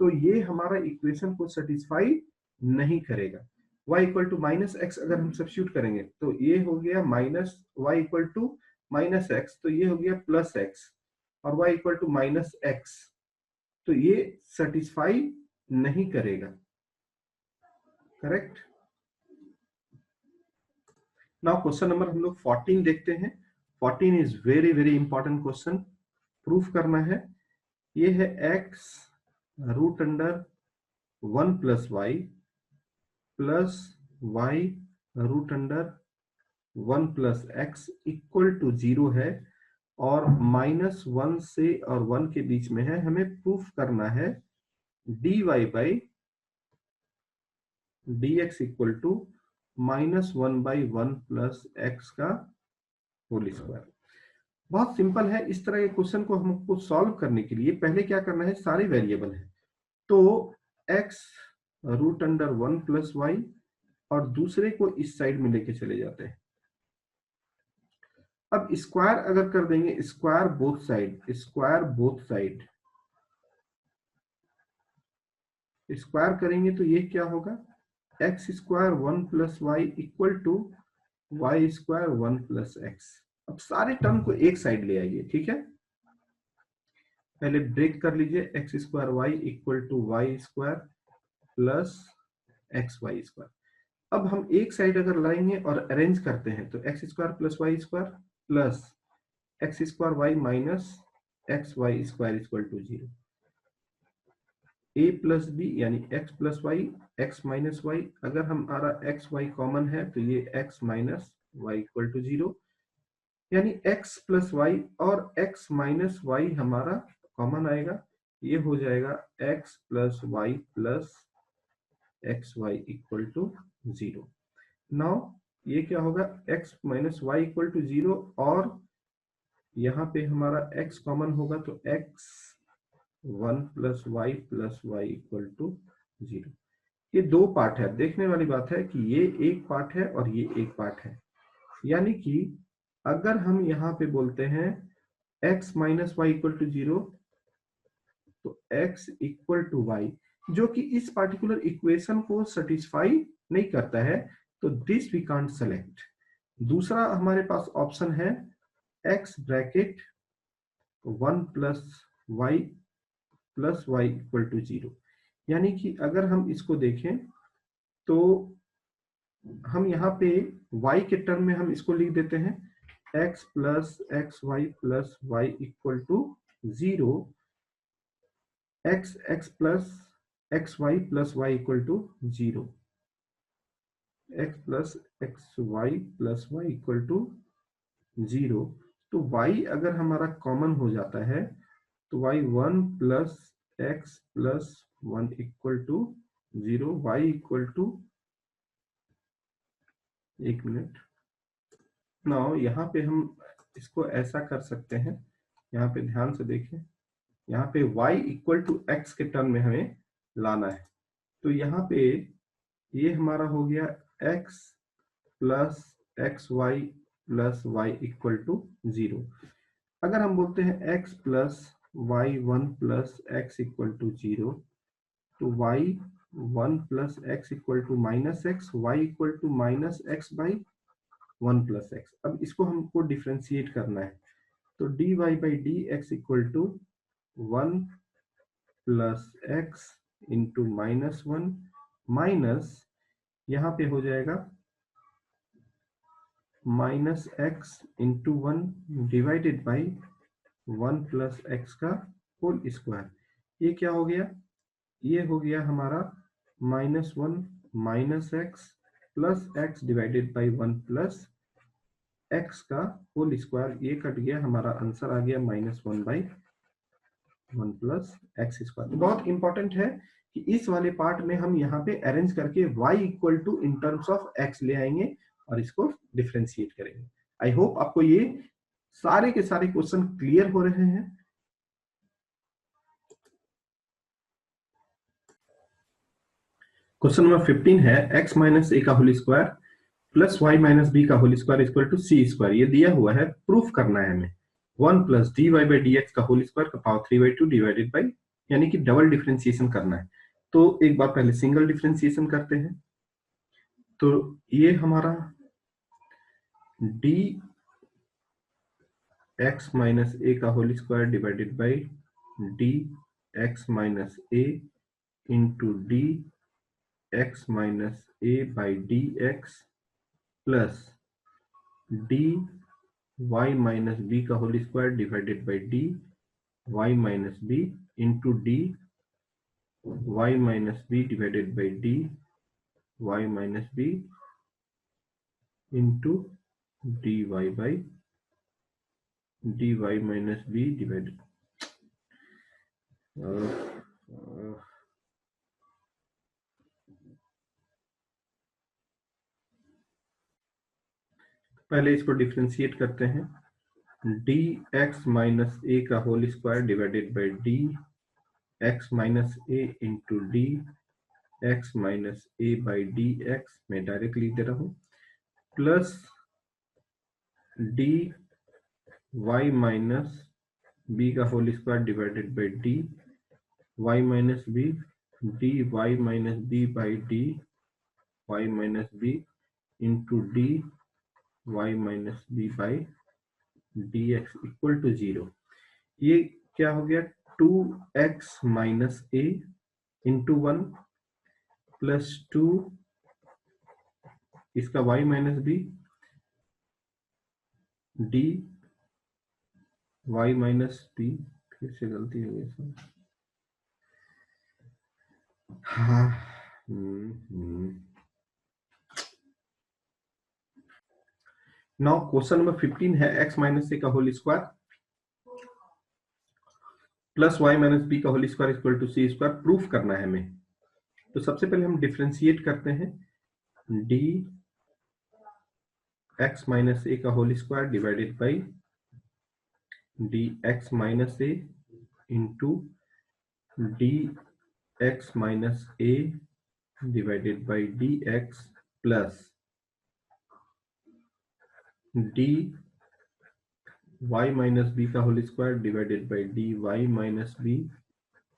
तो ये हमारा इक्वेशन को सेटिस्फाई नहीं करेगा। y equal to minus x अगर हम सब्स्टिट्यूट करेंगे तो ये हो गया minus y equal to minus x, तो ये हो गया प्लस एक्स, और y equal to minus x, तो ये सेटिस्फाई नहीं करेगा, करेक्ट। नाउ क्वेश्चन नंबर हम लोग 14 देखते हैं। 14 is very very important question, proof करना है। ये है x root under 1 plus y plus y root under 1 plus x equal to 0 है, और माइनस 1 से और 1 के बीच में है। हमें प्रूफ करना है dy by dx equal to minus 1 by 1 plus x का होल स्क्वायर। बहुत सिंपल है, इस तरह के क्वेश्चन को हमको सॉल्व करने के लिए पहले क्या करना है, सारे वेरिएबल है तो x root under 1 plus y और दूसरे को इस साइड में लेके चले जाते हैं। अब स्क्वायर अगर कर देंगे, square both side, square both side square करेंगे तो ये क्या होगा, x square 1 plus y equal to y square 1 plus x. अब सारे टर्म को एक साइड ले आइए, ठीक है, पहले ब्रेक कर लीजिए, x square y equal to y square plus x y square. अब हम एक साइड अगर लाएंगे और अरेंज करते हैं तो x square plus y square plus x square y minus x y square equal to 0, a plus b यानी x plus y x minus y, अगर हमारा एक्स वाई कॉमन है तो ये x minus y equal to 0, यानी x प्लस वाई और x माइनस वाई हमारा कॉमन आएगा, ये हो जाएगा x plus y plus x y equal to 0। Now ये क्या होगा, x minus y equal to 0, और यहाँ पे हमारा x कॉमन होगा तो x 1 plus y equal to 0। ये दो पार्ट है, देखने वाली बात है कि ये एक पार्ट है और ये एक पार्ट है, यानी कि अगर हम यहाँ पे बोलते हैं x minus y equal to 0 तो x इक्वल टू वाई, जो कि इस पार्टिकुलर इक्वेशन को सेटिस्फाई नहीं करता है, तो दिस वी कांट सेलेक्ट। दूसरा हमारे पास ऑप्शन है x bracket 1 plus y plus y equal to 0। यानी कि अगर हम इसको देखें तो हम यहाँ पे y के टर्म में हम इसको लिख देते हैं x plus x y plus y equal to 0, x plus x y plus y equal to 0, x plus x y plus y equal to 0। तो y अगर हमारा कॉमन हो जाता है तो y 1 plus x plus 1 equal to 0, y equal to, एक मिनट, नाउ यहाँ पे हम इसको ऐसा कर सकते हैं, यहाँ पे ध्यान से देखें, यहाँ पे y इक्वल टू एक्स के टर्म में हमें लाना है। तो यहाँ पे ये हमारा हो गया x plus x y plus y equal to 0। अगर हम बोलते हैं x plus y 1 plus x equal to 0, तो y 1 plus x equal to minus x, y equal to minus x by 1 plus x. अब इसको हमको डिफ्रेंशिएट करना है, तो dy by d x equal to 1 plus x into minus 1 minus, यहाँ पे हो जाएगा minus x into 1 divided by 1 plus x का होल स्क्वायर। ये क्या हो गया, ये हो गया हमारा minus 1 minus x plus x divided by 1 plus x का होल स्क्वायर। ये कट गया, हमारा आंसर आ गया minus 1 by 1 plus x square. बहुत इंपॉर्टेंट है कि इस वाले पार्ट में हम यहाँ पे अरेंज करके y equal to in terms of x ले आएंगे और इसको डिफरेंशिएट करेंगे। आई होप आपको ये सारे के सारे क्वेश्चन क्लियर हो रहे हैं। क्वेश्चन नंबर 15 है x माइनस ए का whole square plus y minus b का whole square equal to c square. ये दिया हुआ है, प्रूफ करना है हमें। 1 plus d y by d x का होल स्क्वायर का पावर 3/2 डिवाइडेड बाई, यानी कि डबल डिफरेंशिएशन करना है। तो एक बार पहले सिंगल डिफरेंशिएशन करते हैं। तो ये हमारा डी एक्स माइनस ए का whole square divided by d x minus a into d x minus a by d x plus d y minus b का whole square divided by d y minus b into d y minus b divided by d y minus b into d y by d y minus b divided, पहले इसको डिफरेंशिएट करते हैं। डी एक्स माइनस ए का whole square divided by d x minus a into d x minus a by d x, मैं डायरेक्ट लिख दे रहा हूँ, plus d y minus b का whole square divided by d y minus b d y minus b by d y minus b into d y minus b by d x equal to 0। ये क्या हो गया, 2x minus a into 1 plus 2 इसका y minus b d y minus b, फिर से गलती हो गई सर। हाँ, नाउ क्वेश्चन नंबर 15 है x माइनस ए का whole square plus y minus b का whole square equal to c square. Proof करना है हमें। तो सबसे पहले हम डिफरेंशिएट करते हैं। डी एक्स माइनस ए का whole square divided by d x minus a into d x minus a divided by d x plus d y minus b का whole square divided by d y minus b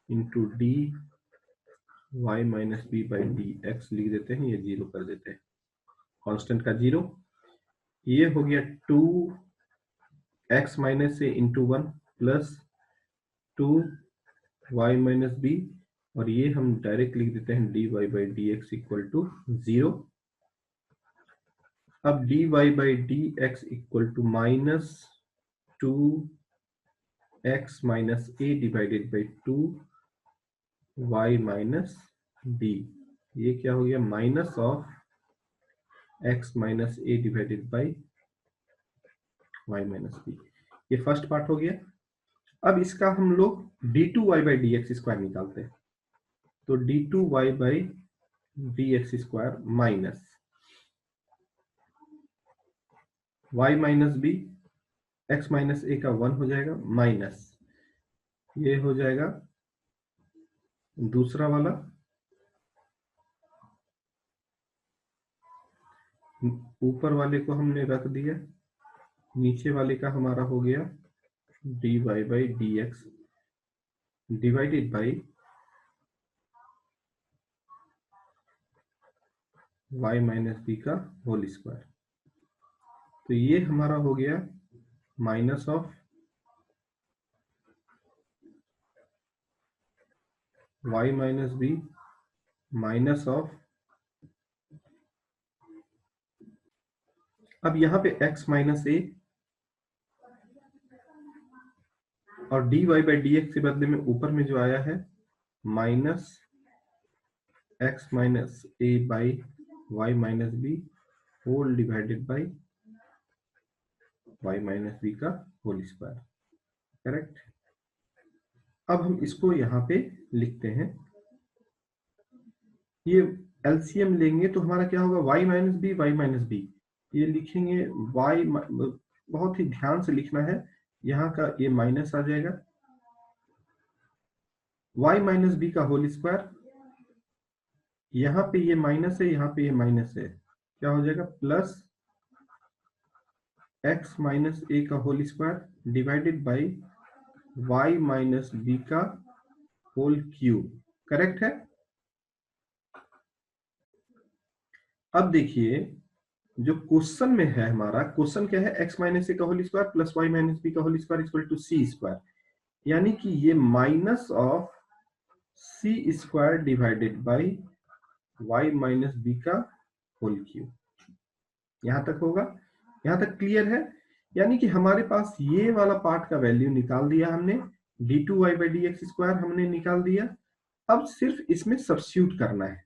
into d y minus b by d x लिख देते हैं, ये 0 कर देते हैं, कांस्टेंट का 0। ये हो गया 2x minus a into 1 plus 2 y minus b, और ये हम डायरेक्ट लिख देते हैं dy by d x equal to 0। अब dy by d x equal to minus 2x minus a divided by 2y minus b. ये क्या हो गया, minus of x minus a divided by y minus b. ये फर्स्ट पार्ट हो गया। अब इसका हम लोग d2y by d x square निकालते हैं। तो d2y by d x square minus y minus b, x minus a का 1 हो जाएगा, माइनस ये हो जाएगा दूसरा वाला, ऊपर वाले को हमने रख दिया, नीचे वाले का हमारा हो गया dy by d x divided by y minus b का होल स्क्वायर। तो ये हमारा हो गया minus of y minus b minus of, अब यहां पे x माइनस ए और dy बाई डी एक्स के बदले में ऊपर में जो आया है minus x minus a by y minus b whole divided by y minus b का होल स्क्वायर। करेक्ट। अब हम इसको यहाँ पे लिखते हैं, ये एलसीएम लेंगे तो हमारा क्या होगा, y minus b y minus b, ये लिखेंगे y, बहुत ही ध्यान से लिखना है, यहाँ का ये माइनस आ जाएगा, y माइनस बी का होल स्क्वायर, यहाँ पे ये माइनस है, यहाँ पे ये माइनस है, क्या हो जाएगा प्लस x माइनस ए का whole square divided by y minus b का होल क्यूब। करेक्ट है। अब देखिए जो क्वेश्चन में है, हमारा क्वेश्चन क्या है, x माइनस ए का whole square plus y minus b का whole square equal to c square, यानी कि ये minus of c square divided by y minus b का होल क्यूब। यहां तक होगा, यहां तक क्लियर है। यानी कि हमारे पास ये वाला पार्ट का वैल्यू निकाल दिया हमने, d2y by d x square हमने निकाल दिया। अब सिर्फ इसमें सब्स्टिट्यूट करना है।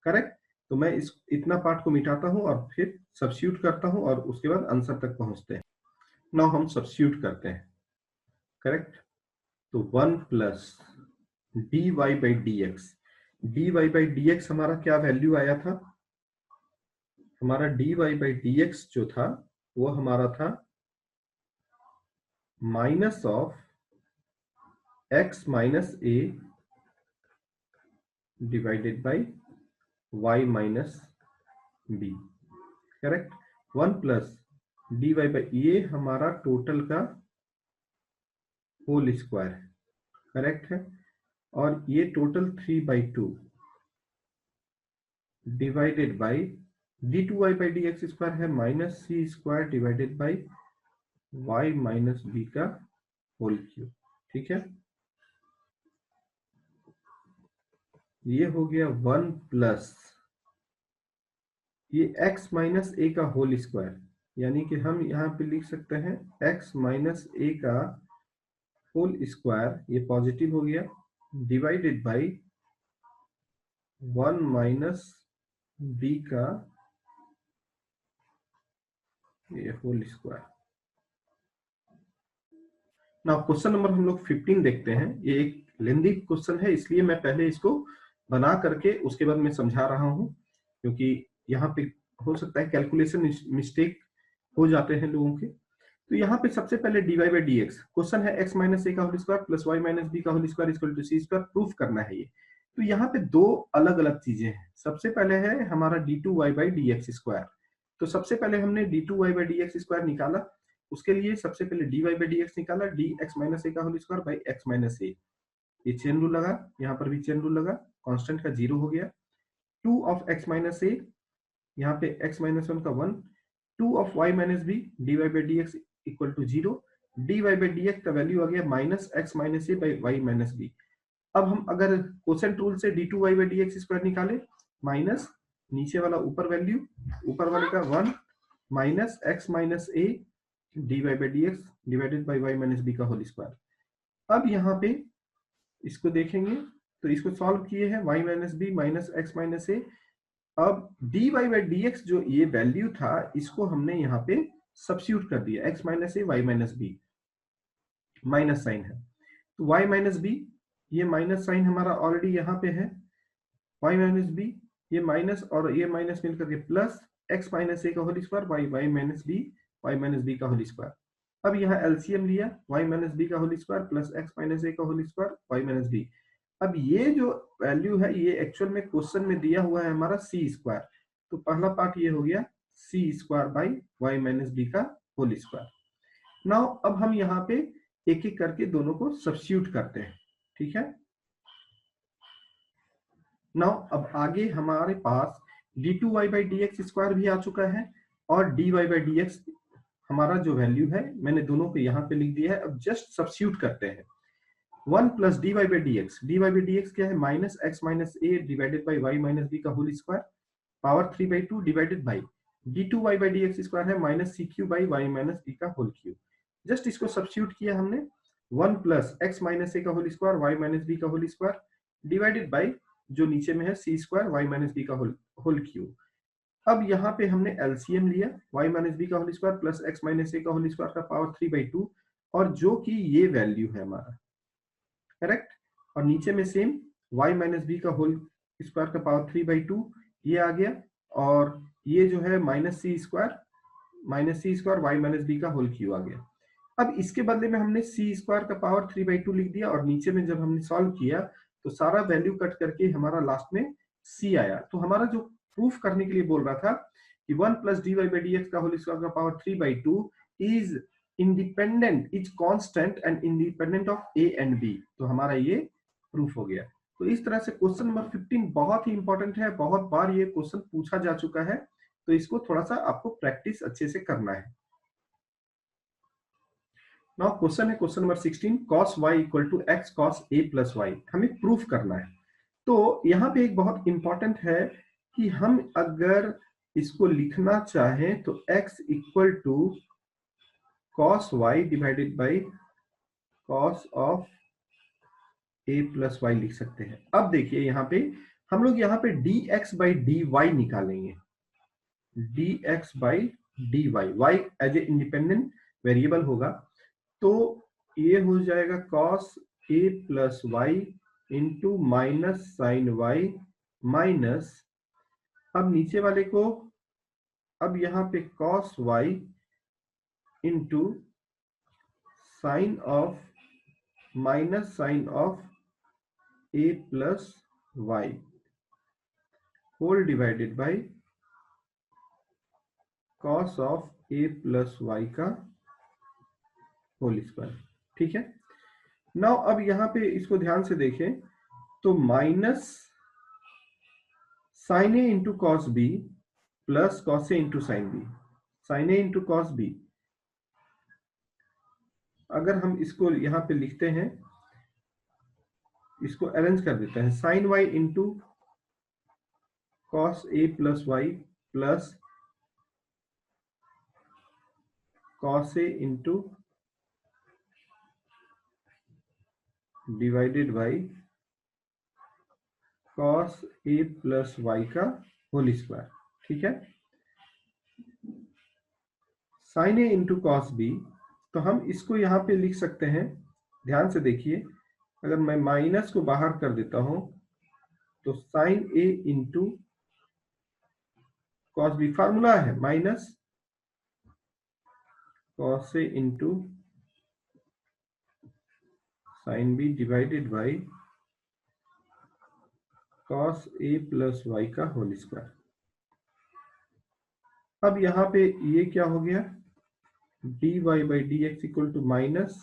करेक्ट। तो मैं इस इतना पार्ट को मिटाता हूं और फिर सब्स्टिट्यूट करता हूं और उसके बाद आंसर तक पहुंचते हैं। नाउ हम सब्स्टिट्यूट करते हैं। करेक्ट। तो 1 plus dy by d x, dy by d x हमारा क्या वैल्यू आया था, हमारा dy बाई डी एक्स जो था वो हमारा था minus of x minus a divided by y minus b. Correct. 1 plus dy by, ये हमारा टोटल का होल स्क्वायर है। करेक्ट है। और ये total 3/2 divided by d2y by d x square है minus c square divided by y minus b का होल क्यूब। ठीक है। ये हो गया 1 प्लस ये x माइनस ए का होल स्क्वायर, यानी कि हम यहाँ पे लिख सकते हैं x माइनस ए का होल स्क्वायर, ये पॉजिटिव हो गया, डिवाइडेड बाई 1 माइनस बी का ये whole square. Now question number हम लोग 15 देखते हैं। ये एक लेंदी क्वेश्चन है, इसलिए मैं पहले इसको बना करके उसके बाद मैं समझा रहा हूं, क्योंकि यहाँ पे हो सकता है कैलकुलेशन मिस्टेक हो जाते हैं लोगों के। तो यहाँ पे सबसे पहले dy by d x, question है x माइनस ए का whole square plus y minus b का whole square equal to c square, proof करना है ये। तो यहाँ पे दो अलग अलग चीजें हैं। सबसे पहले है हमारा d2y by d x square. तो सबसे पहले हमने d2y by d x square निकाला, उसके लिए सबसे पहले dy बाई डी एक्स निकाला, dx माइनस ए का whole square by x minus a, ये चेन रूल लगा, यहाँ पर भी चेन रूल लगा, कांस्टेंट का 0 हो गया। 2 ऑफ x माइनस ए, यहाँ पे x माइनस 1 का 1, 2 of y minus b, dy by d x equal to 0, dy by d x का वैल्यू आ गया minus x minus a by y minus b. अब हम अगर कोसेंट रूल से d2y by d x square निकाले, माइनस नीचे वाला ऊपर वैल्यू, ऊपर वाले का 1 minus x minus a dy by d x divided by y minus b का होल स्क्वायर। अब यहाँ पे इसको देखेंगे तो इसको सॉल्व किए हैं, y minus b minus x minus a. अब dy बाई डी एक्स जो ये वैल्यू था इसको हमने यहाँ पे सब्स्टिट्यूट कर दिया, x minus a y minus b, minus sign है तो y माइनस बी, ये माइनस साइन हमारा ऑलरेडी यहाँ पे है, y माइनस बी ये माइनस और ये माइनस मिलकर के प्लस x माइनस ए का whole square y minus b का होल स्क्वायर। अब यहाँ एलसीएम लिया, y माइनस बी का whole square plus x minus a का whole square y minus b. अब ये जो वैल्यू है ये एक्चुअल में क्वेश्चन में दिया हुआ है हमारा सी स्क्वायर, तो पहला पार्ट ये हो गया c square by y minus b का होल स्क्वायर। नाउ अब हम यहाँ पे एक एक करके दोनों को सब्स्टिट्यूट करते हैं, ठीक है। नाउ अब आगे हमारे पास d2y by d x square भी आ चुका है और dy बाई डी एक्स हमारा जो वैल्यू है मैंने दोनों को यहाँ पे लिख दिया है। अब जस्ट सब्स्टिट्यूट करते हैं, 1 plus dy by d x, dy by d x क्या है, minus x minus a divided by y minus b का whole square power 3/2 divided by d2y by d x square है minus c q by y minus b का होल क्यूब। जस्ट इसको सब्स्टिट्यूट किया हमने, 1 प्लस एक्स माइनस ए का whole square y minus b का होल स्क्वायर डिवाइडेड बाई जो नीचे में है c square y minus b का होल क्यूब। अब यहाँ पे हमने एलसीएम लिया, वाई माइनस बी का whole square plus x minus a का होल स्क्वायर का पावर 3/2 और जो कि ये वैल्यू है हमारा, करेक्ट। और नीचे में सेम y माइनस बी का होल स्क्वायर का पावर 3/2 ये आ गया और ये जो है minus c square y minus b का होल क्यू आ गया। अब इसके बदले में हमने सी स्क्वायर का पावर 3/2 लिख दिया और नीचे में जब हमने सॉल्व किया तो सारा वैल्यू कट करके हमारा लास्ट में सी आया। तो हमारा जो प्रूफ करने के लिए बोल रहा था कि 1 plus d y by d x का होल स्क्वायर का power 3/2 is independent, is constant and independent of a and b, तो हमारा ये प्रूफ हो गया। तो इस तरह से क्वेश्चन नंबर 15 बहुत ही इंपॉर्टेंट है, बहुत बार ये क्वेश्चन पूछा जा चुका है, तो इसको थोड़ा सा आपको प्रैक्टिस अच्छे से करना है। नाउ क्वेश्चन है question number 16, cos y equal to x cos a plus y, हमें प्रूफ करना है। तो यहाँ पे एक बहुत इंपॉर्टेंट है कि हम अगर इसको लिखना चाहें तो x equal to cos y divided by cos of a plus y लिख सकते हैं। अब देखिए यहाँ पे हम लोग यहाँ पे dx बाई dy निकालेंगे, dx by dy, y as a independent variable होगा, तो ये हो जाएगा cos a plus y into minus sine y minus, अब नीचे वाले को, अब यहाँ पे cos y into sine of minus sine of a plus y whole divided by cos of a plus y का होल स्क्वायर, ठीक है। नाउ अब यहाँ पे इसको ध्यान से देखें तो minus sine a into cos b plus cos a into sine b, sine a into cos b, अगर हम इसको यहाँ पे लिखते हैं, इसको अरेंज कर देते हैं, sine y into cos a plus y plus cos a into divided by cos a plus y का होल स्क्वायर, ठीक है। Sine a into cos b, तो हम इसको यहाँ पे लिख सकते हैं, ध्यान से देखिए, अगर मैं माइनस को बाहर कर देता हूं तो sine a into cos b, formula है minus cos a into sine b divided by cos a plus y का होल स्क्वायर। अब यहाँ पे ये क्या हो गया, d y by d x equal to minus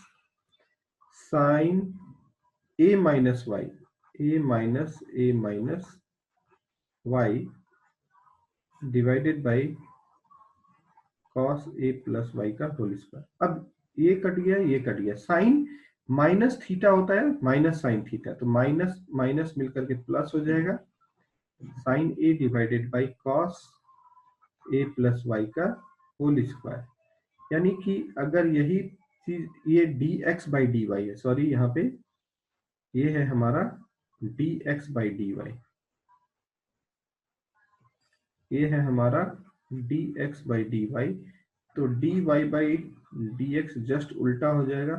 sine a minus y, a minus y divided by cos a plus y का होल स्क्वायर। अब ये कट गया, ये कट गया, साइन माइनस थीटा होता है माइनस साइन थीटा, तो माइनस माइनस मिलकर के प्लस हो जाएगा, sine a divided by cos a plus y का होल स्क्वायर। यानी कि अगर यही चीज, ये d x by d y है, सॉरी यहाँ पे ये है हमारा d x by d y, ये है हमारा d x by d y. तो d y by d x just उल्टा हो जाएगा,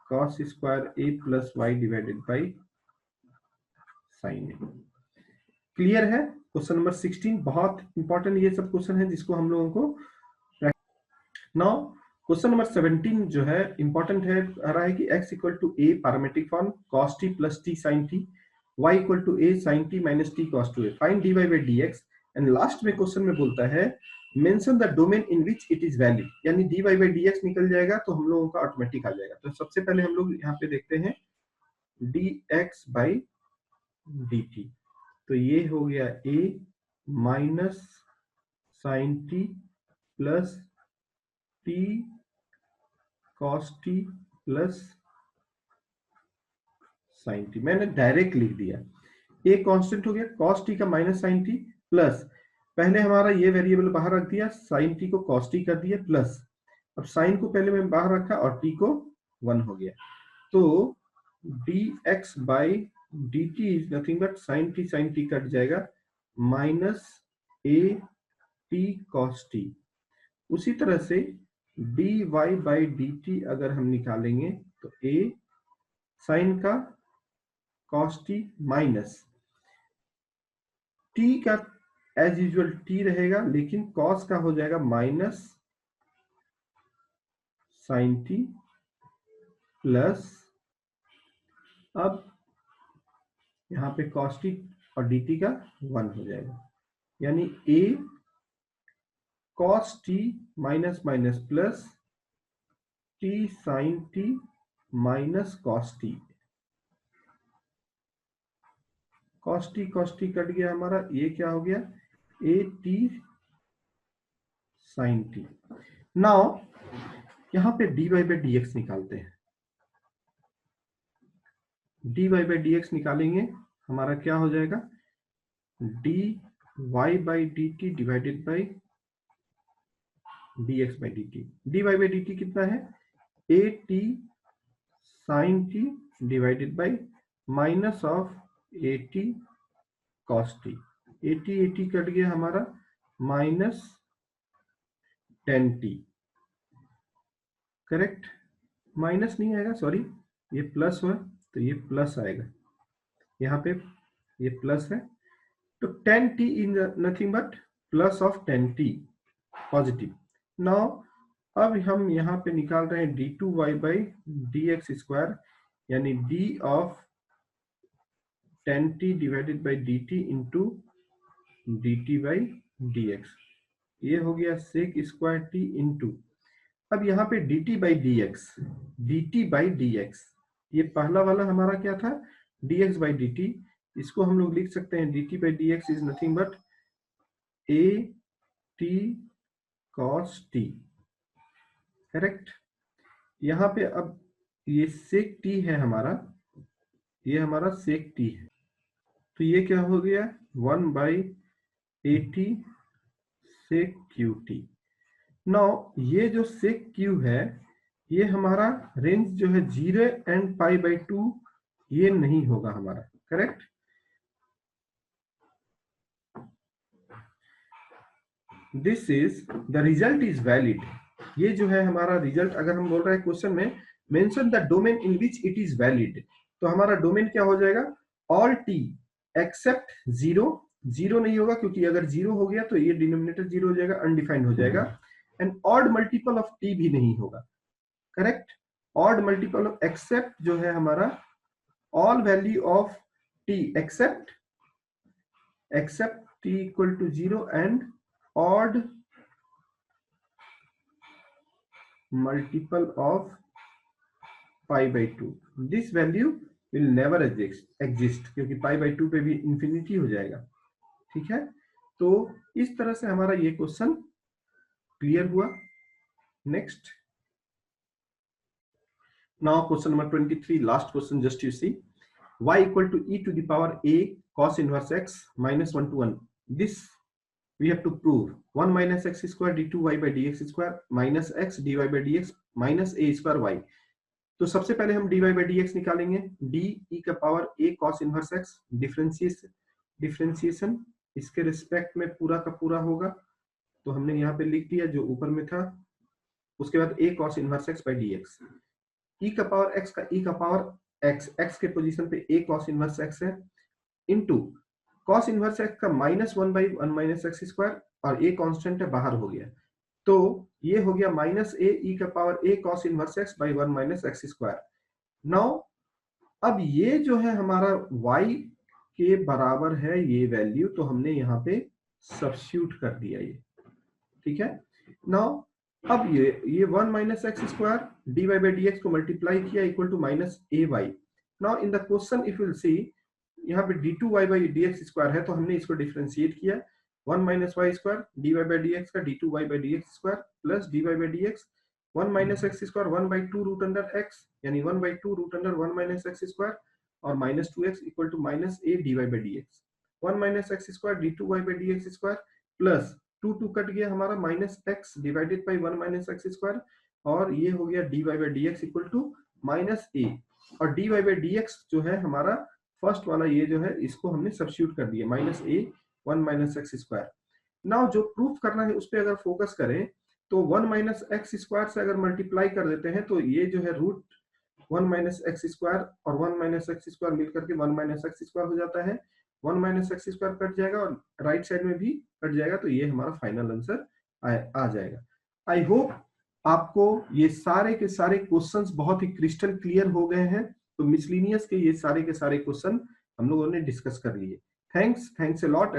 cos square A plus y divided by sine a. Clear है? क्वेश्चन नंबर 16 बहुत इंपॉर्टेंट ये सब क्वेश्चन है जिसको हम लोगों को। नाउ क्वेश्चन नंबर 17 जो है इंपॉर्टेंट है, आ रहा है कि x equal to a parametric form cos t plus t sin t, y equal to a sin t minus t cos 2a, find dy by dx। And last में क्वेश्चन में बोलता है mention the domain in which it is valid, यानी dy by dx निकल जाएगा तो हम लोगों का ऑटोमेटिक आ जाएगा। तो सबसे पहले हम लोग यहाँ पे देखते हैं dx by dt, तो ये हो गया a minus sine t plus t cos t plus sine t, मैंने डायरेक्ट लिख दिया। ए कांस्टेंट हो गया, cos t का माइनस साइन टी प्लस, पहले हमारा ये वेरिएबल बाहर रख दिया, साइन टी को cos t कर दिया प्लस, अब साइन को पहले मैं बाहर रखा और t को 1 हो गया, तो dx by dt is nothing but sine t cut जाएगा minus a t cos t। उसी तरह से dy बाई dt अगर हम निकालेंगे तो a साइन का cos t माइनस t का एज यूजुअल t रहेगा, लेकिन cos का हो जाएगा माइनस साइन t प्लस, अब यहां पे cos t और dt का 1 हो जाएगा, यानी a cos t minus minus plus t sine t minus cos t, cos t cut गया हमारा, ये क्या हो गया a t sine t। Now यहां पे dy बाई dx निकालते हैं, dy बाई dx निकालेंगे हमारा क्या हो जाएगा dy by dt divided by dx by dt। dy by dt कितना है a t sine t divided by minus of a t cos t, a t cut गया हमारा माइनस 10t, करेक्ट, माइनस नहीं आएगा सॉरी, ये प्लस हुआ तो ये प्लस आएगा, यहाँ पे ये प्लस है, तो 10t is nothing but plus of 10t positive. Now अब हम यहाँ पे निकाल रहे हैं d2y by d x square, यानी d of 10t divided by dt into dt by dx, ये हो गया सेक स्क्वायर t इंटू, अब यहाँ पे dt बाई dx, ये पहला वाला हमारा क्या था dx बाई dt, इसको हम लोग लिख सकते हैं dt by dx is nothing but a t cos t, correct. यहाँ पे अब ये सेक t है हमारा, ये हमारा सेक t है, तो ये क्या हो गया 1 by a t sec cube t. Now ये जो सेक क्यू है ये हमारा रेंज जो है 0 एंड पाई बाई 2 ये नहीं होगा हमारा, correct. This is the result is valid, ये जो है हमारा रिजल्ट, अगर हम बोल रहे हैं क्वेश्चन में mention the domain in which it is valid, तो हमारा डोमेन क्या हो जाएगा ऑल टी एक्सेप्ट 0, 0 नहीं होगा क्योंकि अगर 0 हो गया तो ये डिनोमिनेटर 0 हो जाएगा, अनडिफाइंड हो जाएगा, and odd multiple of t भी नहीं होगा, correct. Odd multiple of except जो है हमारा all value of t except t equal to 0 and odd multiple of pi by 2, this value will never exist क्योंकि pi by 2 पे भी इंफिनिटी हो जाएगा, ठीक है। तो इस तरह से हमारा ये क्वेश्चन क्लियर हुआ। Next, Now question number 23, last question, just you see. Y equal to e to the power a cos inverse x minus 1 to 1. This we have to prove. 1 minus x square d2y by dx square minus x dy by dx minus a square y. तो सबसे पहले हम dy by dx निकालेंगे. d e का power a cos inverse x, differentiation इसके रिस्पेक्ट में पूरा का पूरा होगा. तो हमने यहाँ पे लिख दिया जो ऊपर में था. उसके बाद a cos inverse x by dx. e का पावर x का e का पावर x के पोजीशन पे a cos इनवर्स x है इनटू cos इनवर्स x का -1 by 1 minus x स्क्वायर और a कांस्टेंट है बाहर हो गया. तो ये हो गया माइनस ए ई का power a cos inverse x by 1 minus x square. Now अब ये जो है हमारा y के बराबर है ये वैल्यू, तो हमने यहाँ पे सब्स्टिट्यूट कर दिया ये. ठीक है. नाउ अब ये 1 minus x square dy by dx को मल्टीप्लाई किया equal to minus a y. Now in the question if you will see यहाँ पे d2y by dx स्क्वायर है, तो हमने इसको डिफरेंशिएट किया. 1 minus y square dy by dx का d2y by dx square plus dy by dx 1 minus x square 1 by 2 root under x, यानी 1 by 2 root under 1 minus x square और minus 2x equal to minus a dy by dx. 1 minus x square d2y by dx square plus 2 cut गया हमारा minus x divided by 1 minus x square और ये हो गया dy by dx equal to minus a. और dy by dx जो है हमारा फर्स्ट वाला ये जो है इसको हमने सब्स्टिट्यूट कर दिया minus a 1 minus x square. Now जो प्रूफ करना है उस पर अगर फोकस करें तो 1 माइनस एक्स स्क्वायर से अगर मल्टीप्लाई कर देते हैं तो ये जो है रूट 1 माइनस एक्स स्क्वायर और 1 माइनस एक्स स्क्वायर मिलकर के 1 माइनस एक्स स्क्वायर हो जाता है. 1 माइनस एक्स स्क्वायर कट जाएगा और राइट साइड में भी कट जाएगा, तो ये हमारा फाइनल आंसर आ जाएगा. आई होप आपको ये सारे के सारे क्वेश्चंस बहुत ही क्रिस्टल क्लियर हो गए हैं. तो मिसलिनियस के ये सारे के सारे क्वेश्चन हम लोगों ने डिस्कस कर लिए. Thanks a lot.